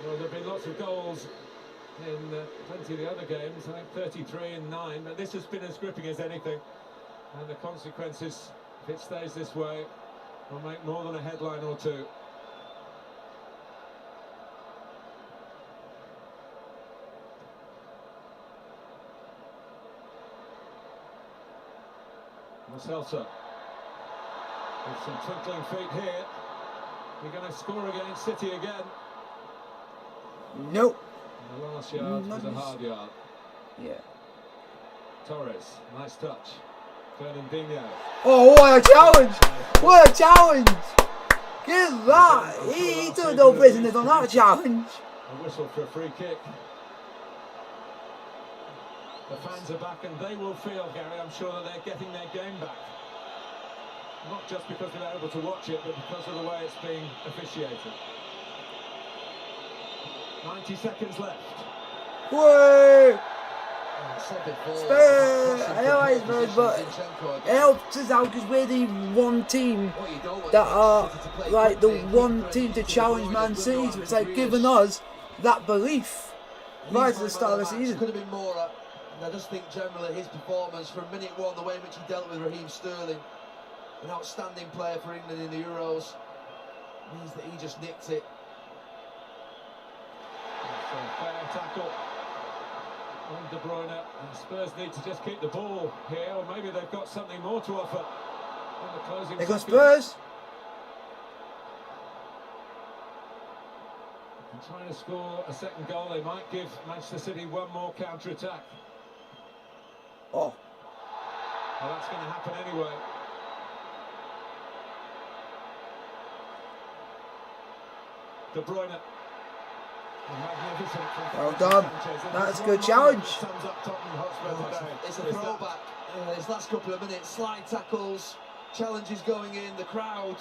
C: Well, there have been lots of goals in plenty of the other games. I think 33 and 9, but this has been as gripping as anything. And the consequences, if it stays this way, will make more than a headline or two. Celso. With some twinkling feet here. You're going to score against City again.
A: Nope.
C: And the last yard was a hard yard.
A: Yeah.
C: Torres, nice touch. Fernandinho.
A: Oh, what a challenge! What a challenge! Give that! He took no business on that challenge.
C: A whistle for a free kick. The fans are back and they will feel, Gary, I'm sure that they're getting their game back. Not just because they're able to watch it, but because of the way it's being officiated. 90 seconds left.
A: Whoa! Spurs! I know it's Spurs, but it helps us out because we're the one team that are like the one team to challenge Man City. So it's like giving us that belief right at the start of the season.
D: Could have been more. And I just think generally his performance from minute one, the way in which he dealt with Raheem Sterling, an outstanding player for England in the Euros, means that he just nicked it.
C: So fair tackle on De Bruyne, and Spurs need to just keep the ball here, or maybe they've got something more to offer in the closing
A: They got
C: seconds.
A: Spurs.
C: And trying to score a second goal, they might give Manchester City one more counter-attack.
A: Oh.
C: Well, that's going to happen anyway. De Bruyne. Magnificent from
A: Well done. That's a good challenge.
C: Sums up Tottenham Hotspur today.
D: It's a throwback. His last couple of minutes, slide tackles, challenges going in, the crowd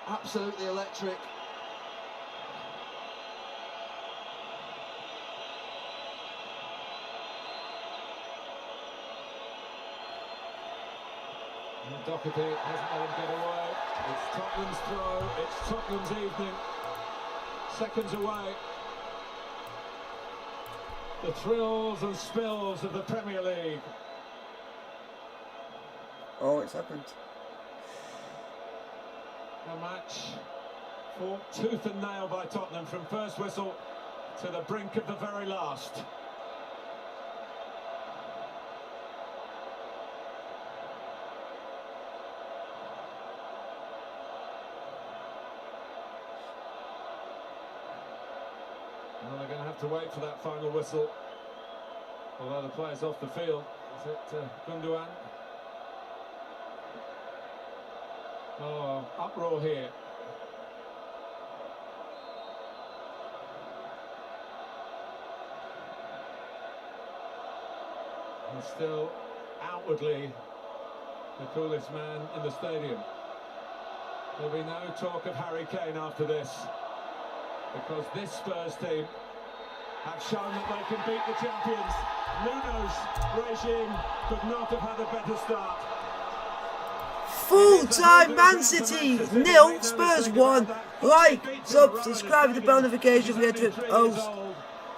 D: absolutely electric.
C: And Doherty hasn't let him get away. It's Tottenham's throw, it's Tottenham's evening. Seconds away. The thrills and spills of the Premier League.
A: Oh, it's happened.
C: A match fought tooth and nail by Tottenham from first whistle to the brink of the very last. Well, they're going to have to wait for that final whistle. Although the player's off the field. Is it Gundogan? Oh, uproar here. And still outwardly the coolest man in the stadium. There'll be no talk of Harry Kane after this, because this Spurs team have shown that they can beat the champions. Nuno's regime could not have had a better start.
A: Full-time Man City 0, Spurs 1. Like, subscribe to the bell notification if you get to post.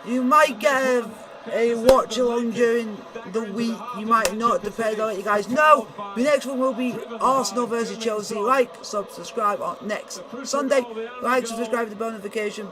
A: You might get a watch along during the week, you might not, depending on what you guys know. The next one will be Arsenal versus Chelsea. Like, subscribe on next Sunday. Like, subscribe to the bell notification.